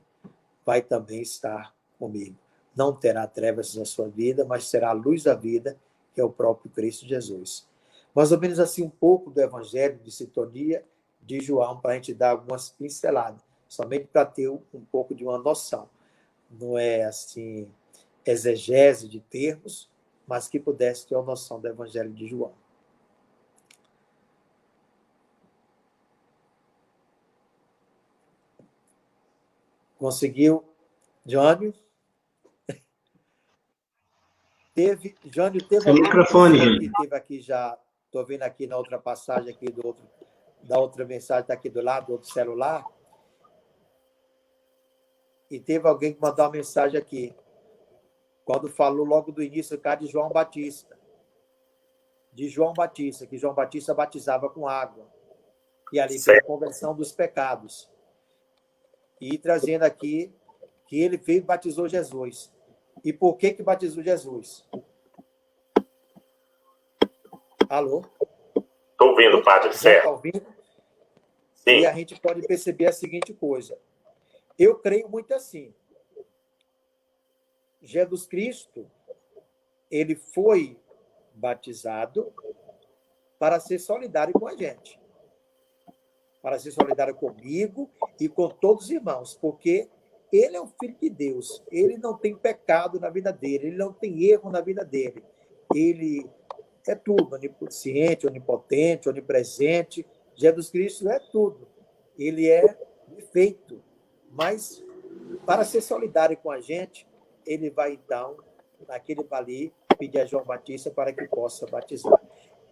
vai também estar comigo. Não terá trevas na sua vida, mas será a luz da vida, que é o próprio Cristo Jesus. Mais ou menos assim, um pouco do Evangelho de Sintonia de João, para a gente dar algumas pinceladas, somente para ter um pouco de uma noção. Não é assim, exegese de termos, mas que pudesse ter uma noção do Evangelho de João. Conseguiu, Jânio? Jânio, teve Seu alguma microfone, pessoa gente. que teve aqui já, estou vendo aqui na outra passagem aqui da outra mensagem, está aqui do lado, do outro celular, e teve alguém que mandou uma mensagem aqui, quando falou logo do início, cara, de João Batista, que João Batista batizava com água, e ali pela conversão dos pecados, e trazendo aqui que ele veio e batizou Jesus. E por que batizou Jesus? Alô? Estou ouvindo, padre, certo. Está ouvindo? Sim. E a gente pode perceber a seguinte coisa. Eu creio muito assim. Jesus Cristo, ele foi batizado para ser solidário com a gente. Para ser solidário comigo e com todos os irmãos. Porque ele é o Filho de Deus. Ele não tem pecado na vida dele. Ele não tem erro na vida dele. Ele é tudo. Onisciente, onipotente, onipresente. Jesus Cristo é tudo. Ele é perfeito. Mas, para ser solidário com a gente, ele vai, então, naquele vale, pedir a João Batista para que possa batizar.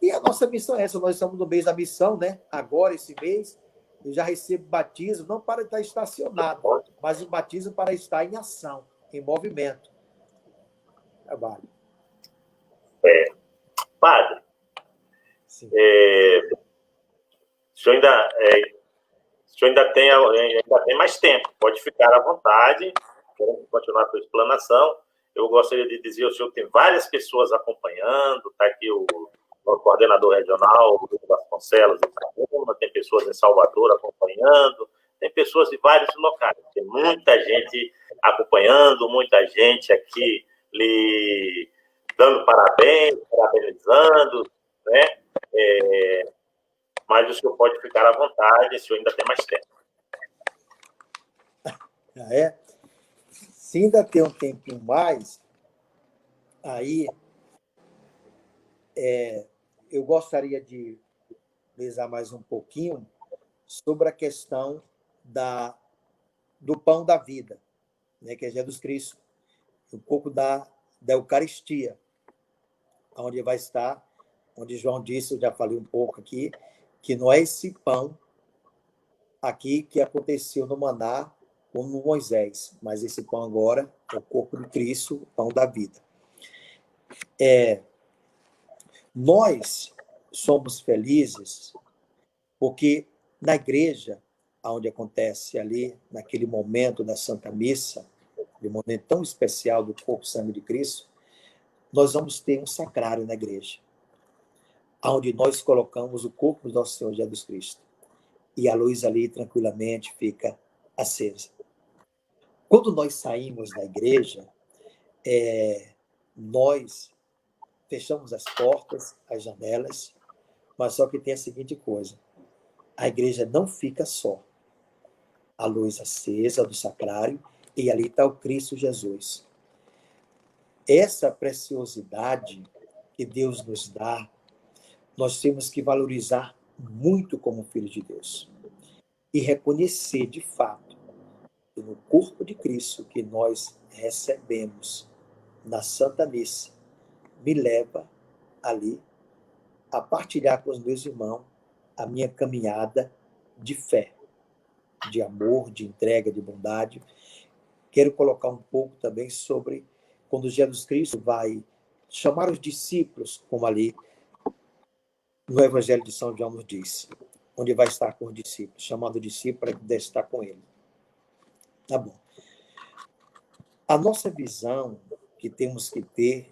E a nossa missão é essa. Nós estamos no mês da missão, né? Agora, esse mês, eu já recebo batismo, não para estar estacionado, mas o batismo para estar em ação, em movimento. Trabalho. Padre, Sim. O senhor ainda tem mais tempo, pode ficar à vontade, querendo continuar a sua explanação. Eu gostaria de dizer, o senhor tem várias pessoas acompanhando, está aqui o coordenador regional, o Grupo Vasconcelos, tem pessoas em Salvador acompanhando, tem pessoas de vários locais, tem muita gente acompanhando, muita gente aqui lhe dando parabéns, parabenizando, né? Mas o senhor pode ficar à vontade, o senhor ainda tem mais tempo. Se ainda tem um tempinho mais, aí eu gostaria de pesar mais um pouquinho sobre a questão do pão da vida, né, que é Jesus Cristo, um pouco da Eucaristia, onde vai estar, onde João disse, eu já falei um pouco aqui, que não é esse pão aqui que aconteceu no maná ou no Moisés, mas esse pão agora é o corpo de Cristo, o pão da vida. Nós somos felizes porque na igreja, onde acontece ali, naquele momento da Santa Missa, de um momento tão especial do corpo e sangue de Cristo, nós vamos ter um sacrário na igreja, onde nós colocamos o corpo do nosso Senhor Jesus Cristo. E a luz ali tranquilamente fica acesa. Quando nós saímos da igreja, nós fechamos as portas, as janelas, mas só que tem a seguinte coisa: a igreja não fica só. A luz acesa do sacrário, e ali está o Cristo Jesus. Essa preciosidade que Deus nos dá, nós temos que valorizar muito como filhos de Deus. E reconhecer, de fato, que no corpo de Cristo que nós recebemos na Santa Missa, me leva ali a partilhar com os meus irmãos a minha caminhada de fé, de amor, de entrega, de bondade. Quero colocar um pouco também sobre quando Jesus Cristo vai chamar os discípulos, como ali no Evangelho de São João nos diz, onde vai estar com os discípulos, chamando o discípulo para que pudesse estar com ele. Tá bom. A nossa visão que temos que ter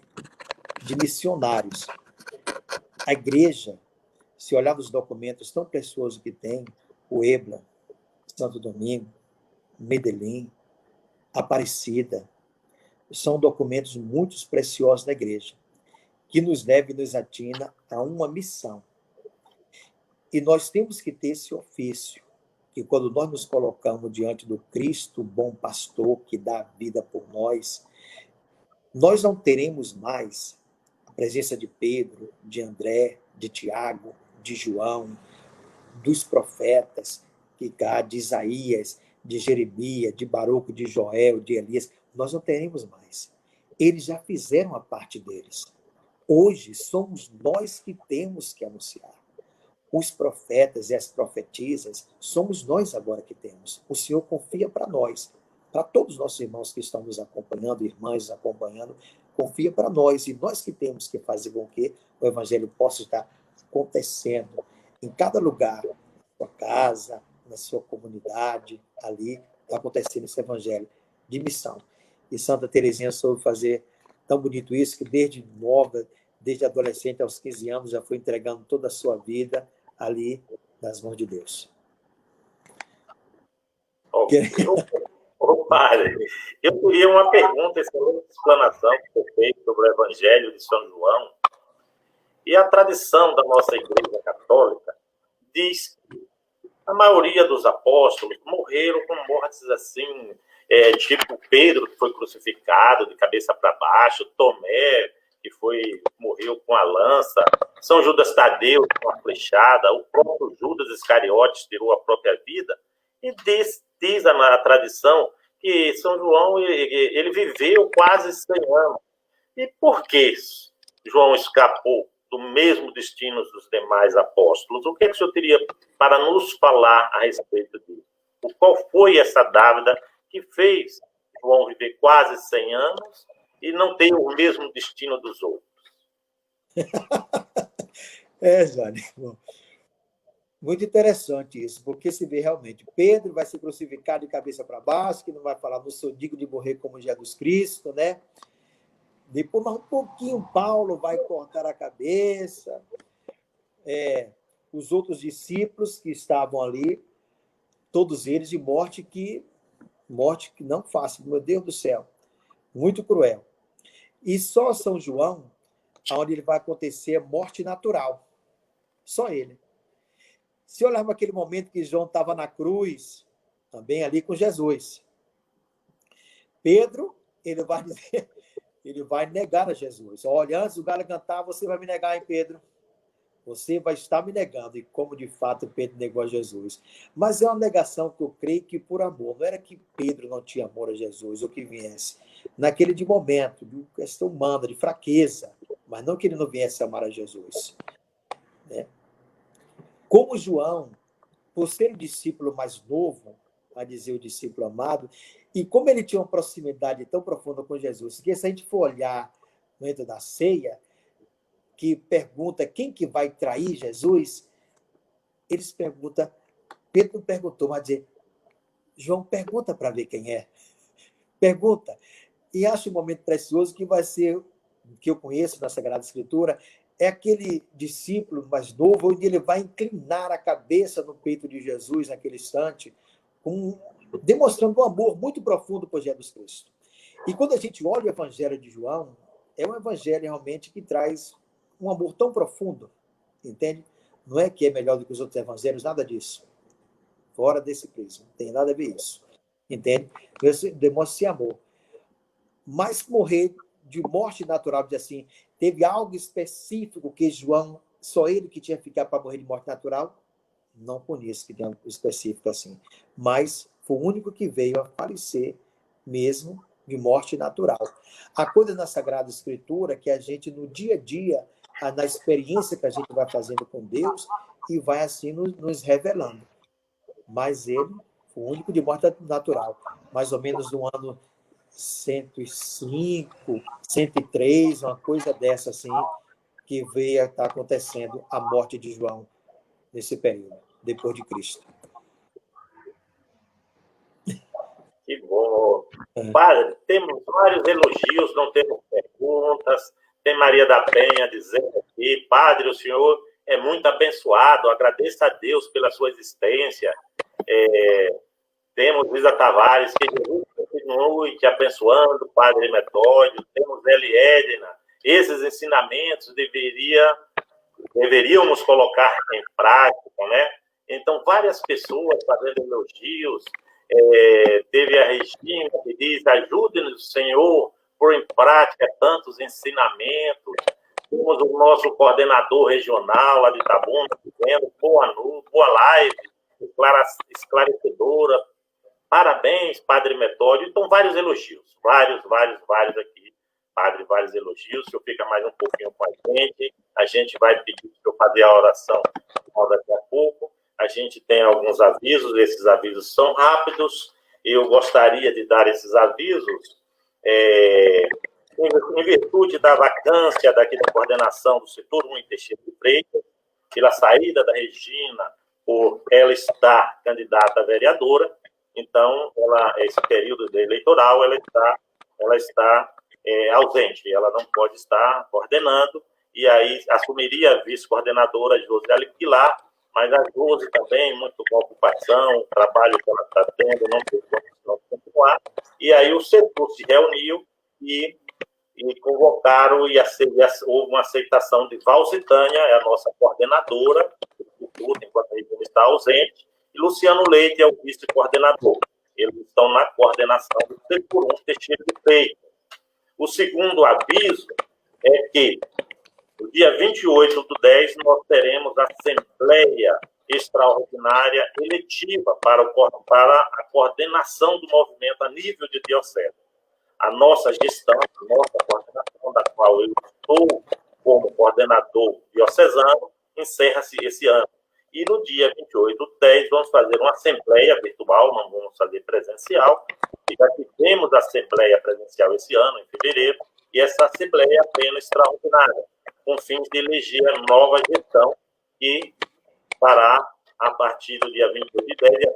de missionários. A igreja, se olhar nos documentos tão preciosos que tem, Puebla, Santo Domingo, Medellín, Aparecida, são documentos muito preciosos da igreja, que nos leva e nos atina a uma missão. E nós temos que ter esse ofício, que quando nós nos colocamos diante do Cristo, bom pastor, que dá a vida por nós não teremos mais a presença de Pedro, de André, de Tiago, de João, dos profetas, de Isaías, de Jeremias, de Baruco, de Joel, de Elias. Nós não teremos mais. Eles já fizeram a parte deles. Hoje somos nós que temos que anunciar. Os profetas e as profetisas, somos nós agora que temos. O Senhor confia para nós, para todos os nossos irmãos que estão nos acompanhando, irmãs nos acompanhando, confia para nós. E nós que temos que fazer com que o Evangelho possa estar acontecendo em cada lugar, na sua casa, na sua comunidade, ali, está acontecendo esse Evangelho de missão. E Santa Teresinha soube fazer tão bonito isso, que desde nova, desde adolescente aos 15 anos, já foi entregando toda a sua vida ali nas mãos de Deus. Padre, eu queria uma pergunta, excelente explanação que foi feita sobre o Evangelho de São João. E a tradição da nossa Igreja Católica diz que a maioria dos apóstolos morreram com mortes assim, tipo Pedro, que foi crucificado de cabeça para baixo, Tomé, que morreu com a lança, São Judas Tadeu com a flechada, o próprio Judas Iscariotes tirou a própria vida. E diz a tradição que São João ele viveu quase 100 anos. E por que João escapou do mesmo destino dos demais apóstolos? O que o senhor teria para nos falar a respeito disso? Qual foi essa dávida que fez João viver quase 100 anos e não ter o mesmo destino dos outros? Jane. Muito interessante isso, porque se vê realmente, Pedro vai ser crucificado de cabeça para baixo, que não vai falar, não sou digno de morrer como Jesus Cristo, né? Depois, mais um pouquinho, Paulo vai cortar a cabeça. Os outros discípulos que estavam ali, todos eles de morte que não fácil, meu Deus do céu, muito cruel. E só São João, onde ele vai acontecer a morte natural. Só ele. Se olhar para aquele momento que João estava na cruz, também ali com Jesus, Pedro, ele vai dizer, ele vai negar a Jesus. Olha, antes do galo cantar, você vai me negar, hein, Pedro? Você vai estar me negando, e como de fato Pedro negou a Jesus. Mas é uma negação que eu creio que por amor. Não era que Pedro não tinha amor a Jesus, ou que viesse. Naquele de momento, de questão humana, de fraqueza. Mas não que ele não viesse amar a Jesus. Né? Como João, por ser o discípulo mais novo, a dizer o discípulo amado, e como ele tinha uma proximidade tão profunda com Jesus, que se a gente for olhar no momento da ceia, que pergunta quem que vai trair Jesus, eles perguntam, Pedro não perguntou, mas dizer, João pergunta para ver quem é. Pergunta. E acho um momento precioso que vai ser, que eu conheço na Sagrada Escritura, é aquele discípulo mais novo, onde ele vai inclinar a cabeça no peito de Jesus naquele instante, demonstrando um amor muito profundo por Jesus Cristo. E quando a gente olha o Evangelho de João, é um evangelho realmente que traz um amor tão profundo, entende? Não é que é melhor do que os outros evangelhos, nada disso. Fora desse prisma, não tem nada a ver isso. Entende? Demonstra esse amor. Mas morrer de morte natural, diz assim, teve algo específico que João, só ele que tinha que ficar para morrer de morte natural? Não conheço que tenha algo específico assim. Mas foi o único que veio a falecer mesmo de morte natural. A coisa na Sagrada Escritura que a gente, no dia a dia, na experiência que a gente vai fazendo com Deus, e vai assim nos revelando. Mas ele foi o único de morte natural. Mais ou menos no ano 105, 103, uma coisa dessa assim, que veio a estar acontecendo a morte de João nesse período, depois de Cristo. Que bom. Padre, temos vários elogios, não temos perguntas. Tem Maria da Penha dizendo aqui, Padre, o senhor é muito abençoado, agradeço a Deus pela sua existência. Temos Luísa Tavares, que Jesus continue te abençoando, Padre Metódio. Temos Eli Edna. Esses ensinamentos deveríamos colocar em prática, né? Então, várias pessoas fazendo elogios. Teve a Regina que diz, ajude-nos, Senhor, por em prática tantos ensinamentos. Temos o nosso coordenador regional lá de Itabuna dizendo, boa noite, boa live, esclarecedora. Parabéns, Padre Metódio. Então, vários elogios. Vários aqui. Padre, vários elogios. O senhor fica mais um pouquinho com a gente. A gente vai pedir para o senhor fazer a oração daqui a pouco. A gente tem alguns avisos. Esses avisos são rápidos. Eu gostaria de dar esses avisos em virtude da vacância daqui da coordenação do setor 1 em Teixeira de Freitas, pela saída da Regina, por ela estar candidata a vereadora. Então, esse período eleitoral, ela está ausente, ela não pode estar coordenando, e aí assumiria a vice-coordenadora Josiane Pilar, mas a Josi também, muito com ocupação, o trabalho que ela está tendo, não tem condição de continuar, e aí o setor se reuniu e convocaram, e houve uma aceitação de Valzitânia, é a nossa coordenadora, enquanto a Regina está ausente, e Luciano Leite é o vice-coordenador. Eles estão na coordenação do setor 1 Teixeira de Freitas. O segundo aviso é que, no dia 28/10, nós teremos a Assembleia Extraordinária Eletiva para a coordenação do movimento a nível de diocese. A nossa gestão, a nossa coordenação, da qual eu estou como coordenador diocesano, encerra-se esse ano. E no dia 28/10, vamos fazer uma assembleia virtual, não vamos fazer presencial. E já tivemos a assembleia presencial esse ano, em fevereiro, e essa assembleia é apenas extraordinária, com fins de eleger a nova gestão, que fará a partir do dia 28/10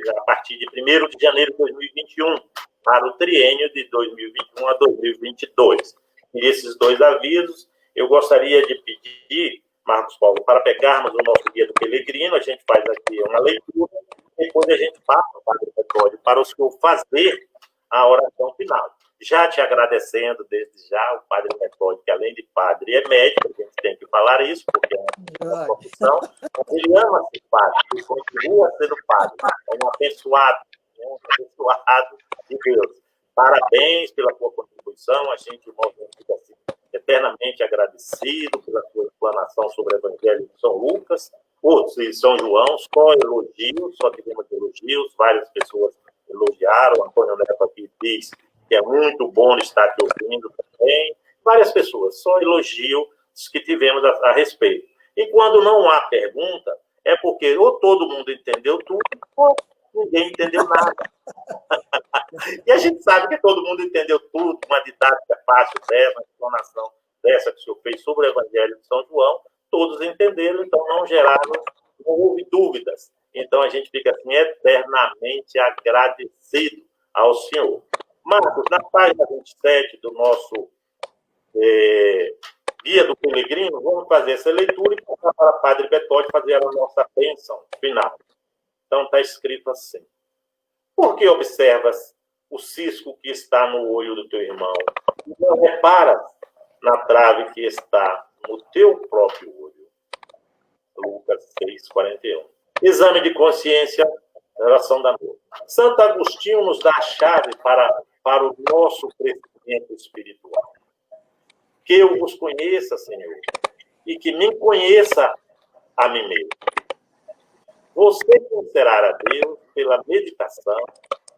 e a partir de 1º de janeiro de 2021, para o triênio de 2021 a 2022. E esses dois avisos, eu gostaria de pedir, Marcos Paulo, para pegarmos o nosso guia do Pelegrino, a gente faz aqui uma leitura, depois a gente passa, Padre Metódio, para o senhor fazer a oração final. Já te agradecendo desde já, o Padre Metódio, que além de padre é médico, a gente tem que falar isso, porque é uma profissão, ele ama ser padre, ele continua sendo padre, é um abençoado de Deus. Parabéns pela sua contribuição, a gente fica assim, eternamente agradecido pela sua explanação sobre o Evangelho de São Lucas, ou de São João, só elogios, só tivemos elogios, várias pessoas elogiaram, o Antônio Neto aqui diz que é muito bom estar aqui ouvindo também, várias pessoas, só elogios que tivemos a respeito. E quando não há pergunta, é porque ou todo mundo entendeu tudo, ou ninguém entendeu nada. E a gente sabe que todo mundo entendeu tudo, uma didática fácil dessa, uma explanação dessa que o senhor fez sobre o Evangelho de São João, todos entenderam, então não geraram, não houve dúvidas. Então a gente fica assim eternamente agradecido ao senhor. Marcos, na página 27 do nosso Guia do Peregrino, vamos fazer essa leitura e passar para o Padre Bertoldi fazer a nossa bênção final. Então está escrito assim: por que observas o cisco que está no olho do teu irmão e não reparas na trave que está no teu próprio olho? Lucas 6:41. Exame de consciência, relação da noite. Santo Agostinho nos dá a chave para o nosso crescimento espiritual. Que eu vos conheça, Senhor, e que me conheça a mim mesmo. Você conhecerá a Deus pela meditação,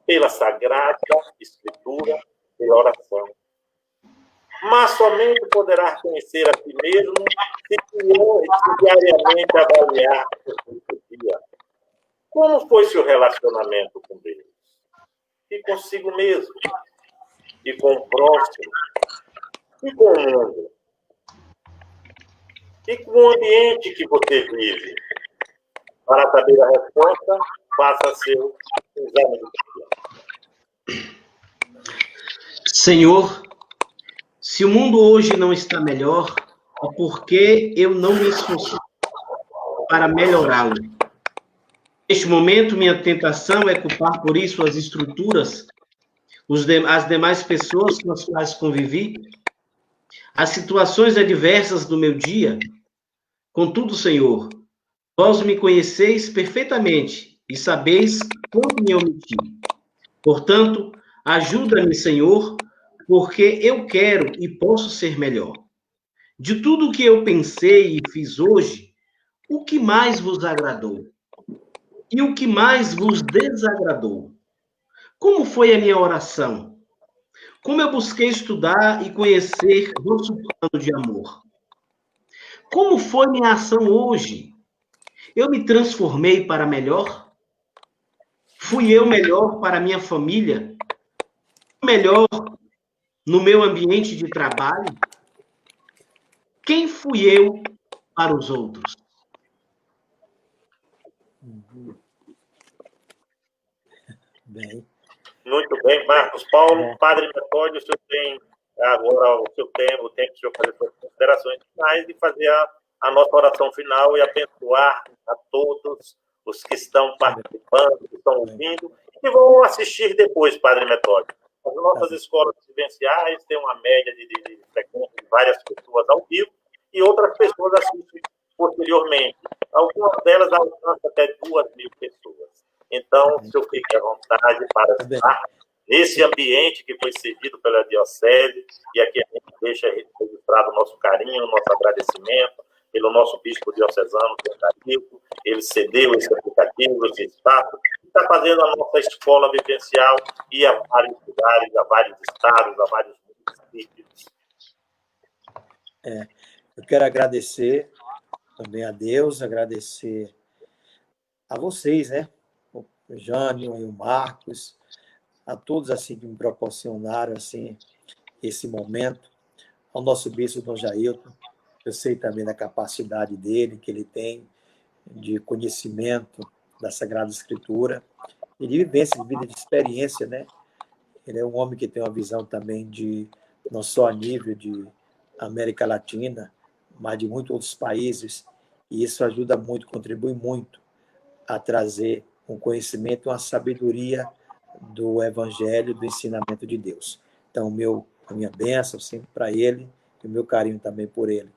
pela Sagrada Escritura, pela oração. Mas somente poderá conhecer a si mesmo se diariamente avaliar o seu dia. Como foi seu relacionamento com Deus? E consigo mesmo? E com o próximo? E com o mundo? E com o ambiente que você vive? Para saber a resposta, faça seu exame de consciência. Senhor, se o mundo hoje não está melhor, é porque eu não me esforcei para melhorá-lo. Neste momento, minha tentação é culpar por isso as estruturas, as demais pessoas com as quais convivi, as situações adversas do meu dia. Contudo, Senhor, vós me conheceis perfeitamente e sabeis quanto me omiti. Portanto, ajuda-me, Senhor, porque eu quero e posso ser melhor. De tudo o que eu pensei e fiz hoje, o que mais vos agradou? E o que mais vos desagradou? Como foi a minha oração? Como eu busquei estudar e conhecer vosso plano de amor? Como foi minha ação hoje? Eu me transformei para melhor? Fui eu melhor para minha família? Melhor no meu ambiente de trabalho? Quem fui eu para os outros? Bem. Muito bem, Marcos Paulo, Padre Bertoldi, o senhor tem agora o seu tempo, o tempo de o senhor fazer suas considerações finais e fazer a nossa oração final e abençoar a todos os que estão participando, que estão ouvindo e que vão assistir depois, Padre Bertoldi. As nossas escolas residenciais têm uma média de frequência de várias pessoas ao vivo e outras pessoas assistem posteriormente. Algumas delas alcançam até 2.000 pessoas. Então, o senhor fique à vontade para estar nesse ambiente que foi cedido pela Diocese, e aqui a gente deixa registrado o nosso carinho, o nosso agradecimento pelo nosso bispo diocesano, Dario. Ele cedeu esse aplicativo, esse espaço, e está fazendo a nossa escola vivencial ir a vários lugares, a vários estados, a vários municípios. Eu quero agradecer também a Deus, agradecer a vocês, né? O Jânio e o Marcos, a todos assim que me proporcionaram assim esse momento, ao nosso bispo Dom Jailton. Eu sei também da capacidade dele, que ele tem de conhecimento da Sagrada Escritura e de vivência, de vida, de experiência, né? Ele é um homem que tem uma visão também de não só a nível de América Latina, mas de muitos outros países, e isso ajuda muito, contribui muito a trazer um conhecimento, uma sabedoria do Evangelho, do ensinamento de Deus. Então, a minha bênção sempre para ele e o meu carinho também por ele.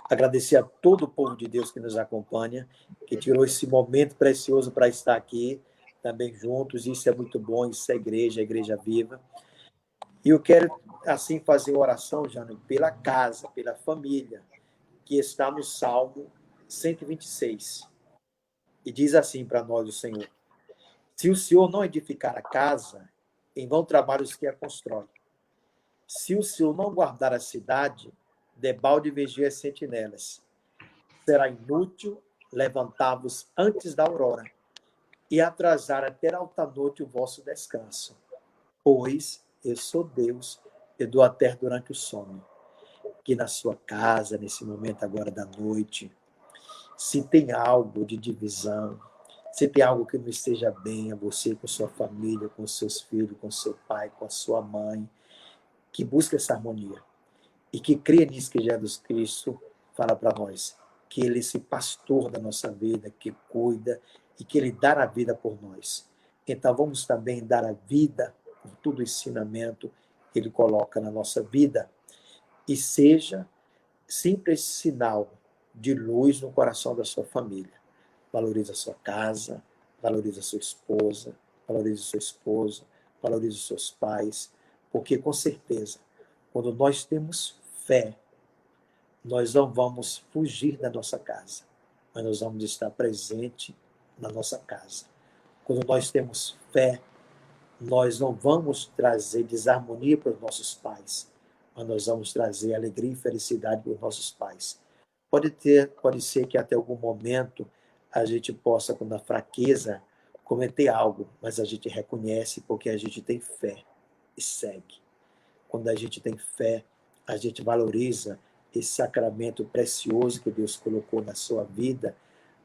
Agradecer a todo o povo de Deus que nos acompanha, que tirou esse momento precioso para estar aqui também juntos. Isso é muito bom, isso é igreja viva. E eu quero, assim, fazer oração, Jânio, pela casa, pela família, que está no Salmo 126. E diz assim para nós o Senhor: se o Senhor não edificar a casa, em vão trabalham os que a constroem. Se o Senhor não guardar a cidade, debalde vigia as sentinelas. Será inútil levantar-vos antes da aurora e atrasar até a alta noite o vosso descanso. Pois eu sou Deus, eu dou a terra durante o sono. Que na sua casa, nesse momento agora da noite, se tem algo de divisão, se tem algo que não esteja bem a você, com sua família, com seus filhos, com seu pai, com a sua mãe, que busque essa harmonia e que crê nisso que Jesus Cristo fala para nós, que Ele é esse pastor da nossa vida, que cuida e que Ele dá a vida por nós. Então vamos também dar a vida por todo o ensinamento que Ele coloca na nossa vida e seja sempre esse sinal de luz no coração da sua família. Valorize a sua casa, valorize a sua esposa, valorize o seu esposo, valorize os seus pais, porque com certeza, quando nós temos fé, nós não vamos fugir da nossa casa, mas nós vamos estar presente na nossa casa. Quando nós temos fé, nós não vamos trazer desarmonia para os nossos pais, mas nós vamos trazer alegria e felicidade para os nossos pais. Pode ser que até algum momento a gente possa, com a fraqueza, cometer algo, mas a gente reconhece porque a gente tem fé e segue. Quando a gente tem fé, a gente valoriza esse sacramento precioso que Deus colocou na sua vida,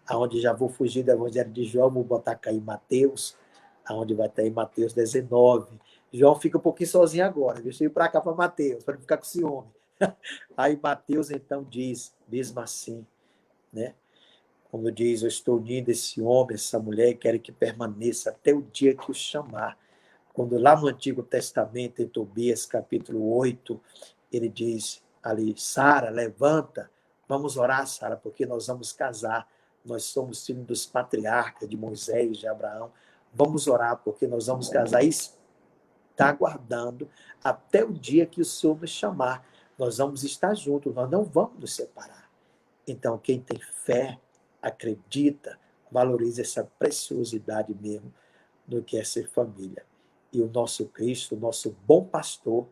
aonde já vou fugir do Evangelho de João, vou botar cá em Mateus, aonde vai estar em Mateus 19. João fica um pouquinho sozinho agora, deixa eu ir para cá para Mateus, para não ficar com ciúme. Aí Mateus então diz, mesmo assim, né? Quando diz, eu estou unindo esse homem, essa mulher, e quero que permaneça até o dia que o chamar. Quando lá no Antigo Testamento, em Tobias, capítulo 8, ele diz ali, Sara, levanta, vamos orar, Sara, porque nós vamos casar. Nós somos filhos dos patriarcas, de Moisés, de Abraão. Vamos orar, porque nós vamos casar. E está aguardando até o dia que o Senhor nos chamar. Nós vamos estar juntos, nós não vamos nos separar. Então, quem tem fé, acredita, valoriza essa preciosidade mesmo do que é ser família. E o nosso Cristo, o nosso bom pastor,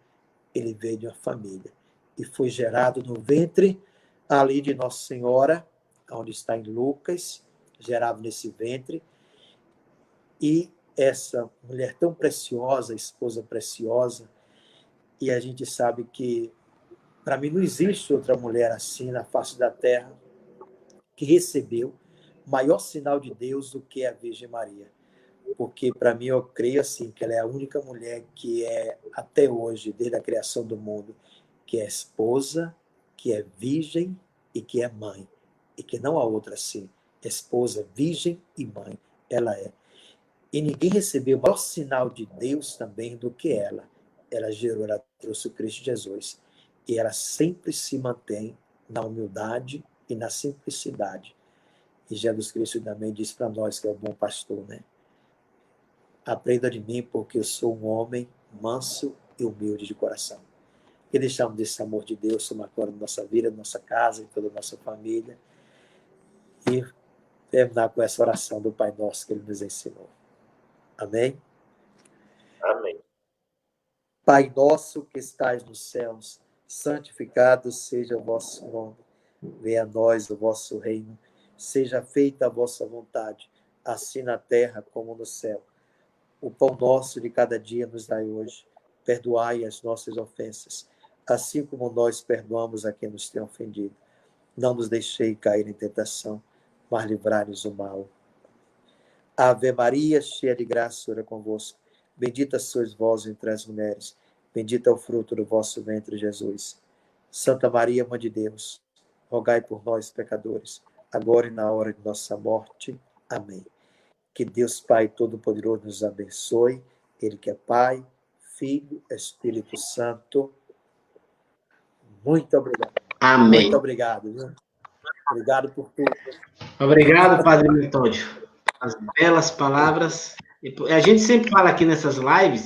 ele veio de uma família e foi gerado no ventre ali de Nossa Senhora, onde está em Lucas, gerado nesse ventre. E essa mulher tão preciosa, esposa preciosa, e a gente sabe que, para mim, não existe outra mulher assim na face da terra que recebeu maior sinal de Deus do que a Virgem Maria. Porque, para mim, eu creio assim, que ela é a única mulher que é, até hoje, desde a criação do mundo, que é esposa, que é virgem e que é mãe. E que não há outra assim. Esposa, virgem e mãe. Ela é. E ninguém recebeu maior sinal de Deus também do que ela. Ela gerou, ela trouxe o Cristo Jesus. E ela sempre se mantém na humildade e na simplicidade. E Jesus Cristo também diz para nós que é o bom pastor, né? Aprenda de mim, porque eu sou um homem manso e humilde de coração. Que deixamos desse amor de Deus tomar conta da nossa vida, da nossa casa e toda a nossa família. E terminar com essa oração do Pai Nosso que Ele nos ensinou. Amém? Amém. Pai nosso que estais nos céus, santificado seja o vosso nome. Venha a nós o vosso reino. Seja feita a vossa vontade, assim na terra como no céu. O pão nosso de cada dia nos dai hoje. Perdoai as nossas ofensas, assim como nós perdoamos a quem nos tem ofendido. Não nos deixei cair em tentação, mas livrai-nos do mal. Ave Maria, cheia de graça, o Senhor é convosco. Bendita sois vós entre as mulheres. Bendito é o fruto do vosso ventre, Jesus. Santa Maria, Mãe de Deus, rogai por nós, pecadores, agora e na hora de nossa morte. Amém. Que Deus Pai Todo-Poderoso nos abençoe. Ele que é Pai, Filho, Espírito Santo. Muito obrigado. Amém. Muito obrigado. Viu? Obrigado por tudo. Obrigado, Padre Metódio. As belas palavras. A gente sempre fala aqui nessas lives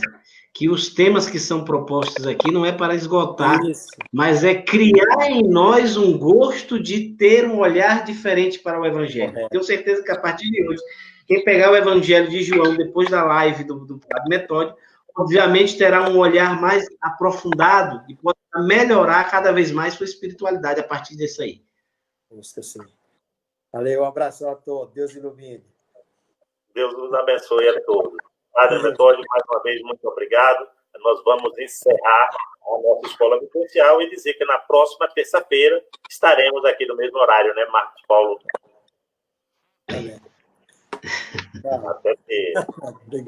que os temas que são propostos aqui não é para esgotar, Isso. mas é criar em nós um gosto de ter um olhar diferente para o Evangelho. Correto. Tenho certeza que a partir de hoje, quem pegar o Evangelho de João depois da live do Padre Metódio, obviamente terá um olhar mais aprofundado e pode melhorar cada vez mais sua espiritualidade a partir disso aí. Busca sim. Valeu, um abraço a todos. Deus ilumine. Deus nos abençoe a todos. Padre Metódio, mais uma vez, muito obrigado. Nós vamos encerrar a nossa escola vivencial e dizer que na próxima terça-feira estaremos aqui no mesmo horário, né, Marcos Paulo? Amém. Até ter. Obrigado.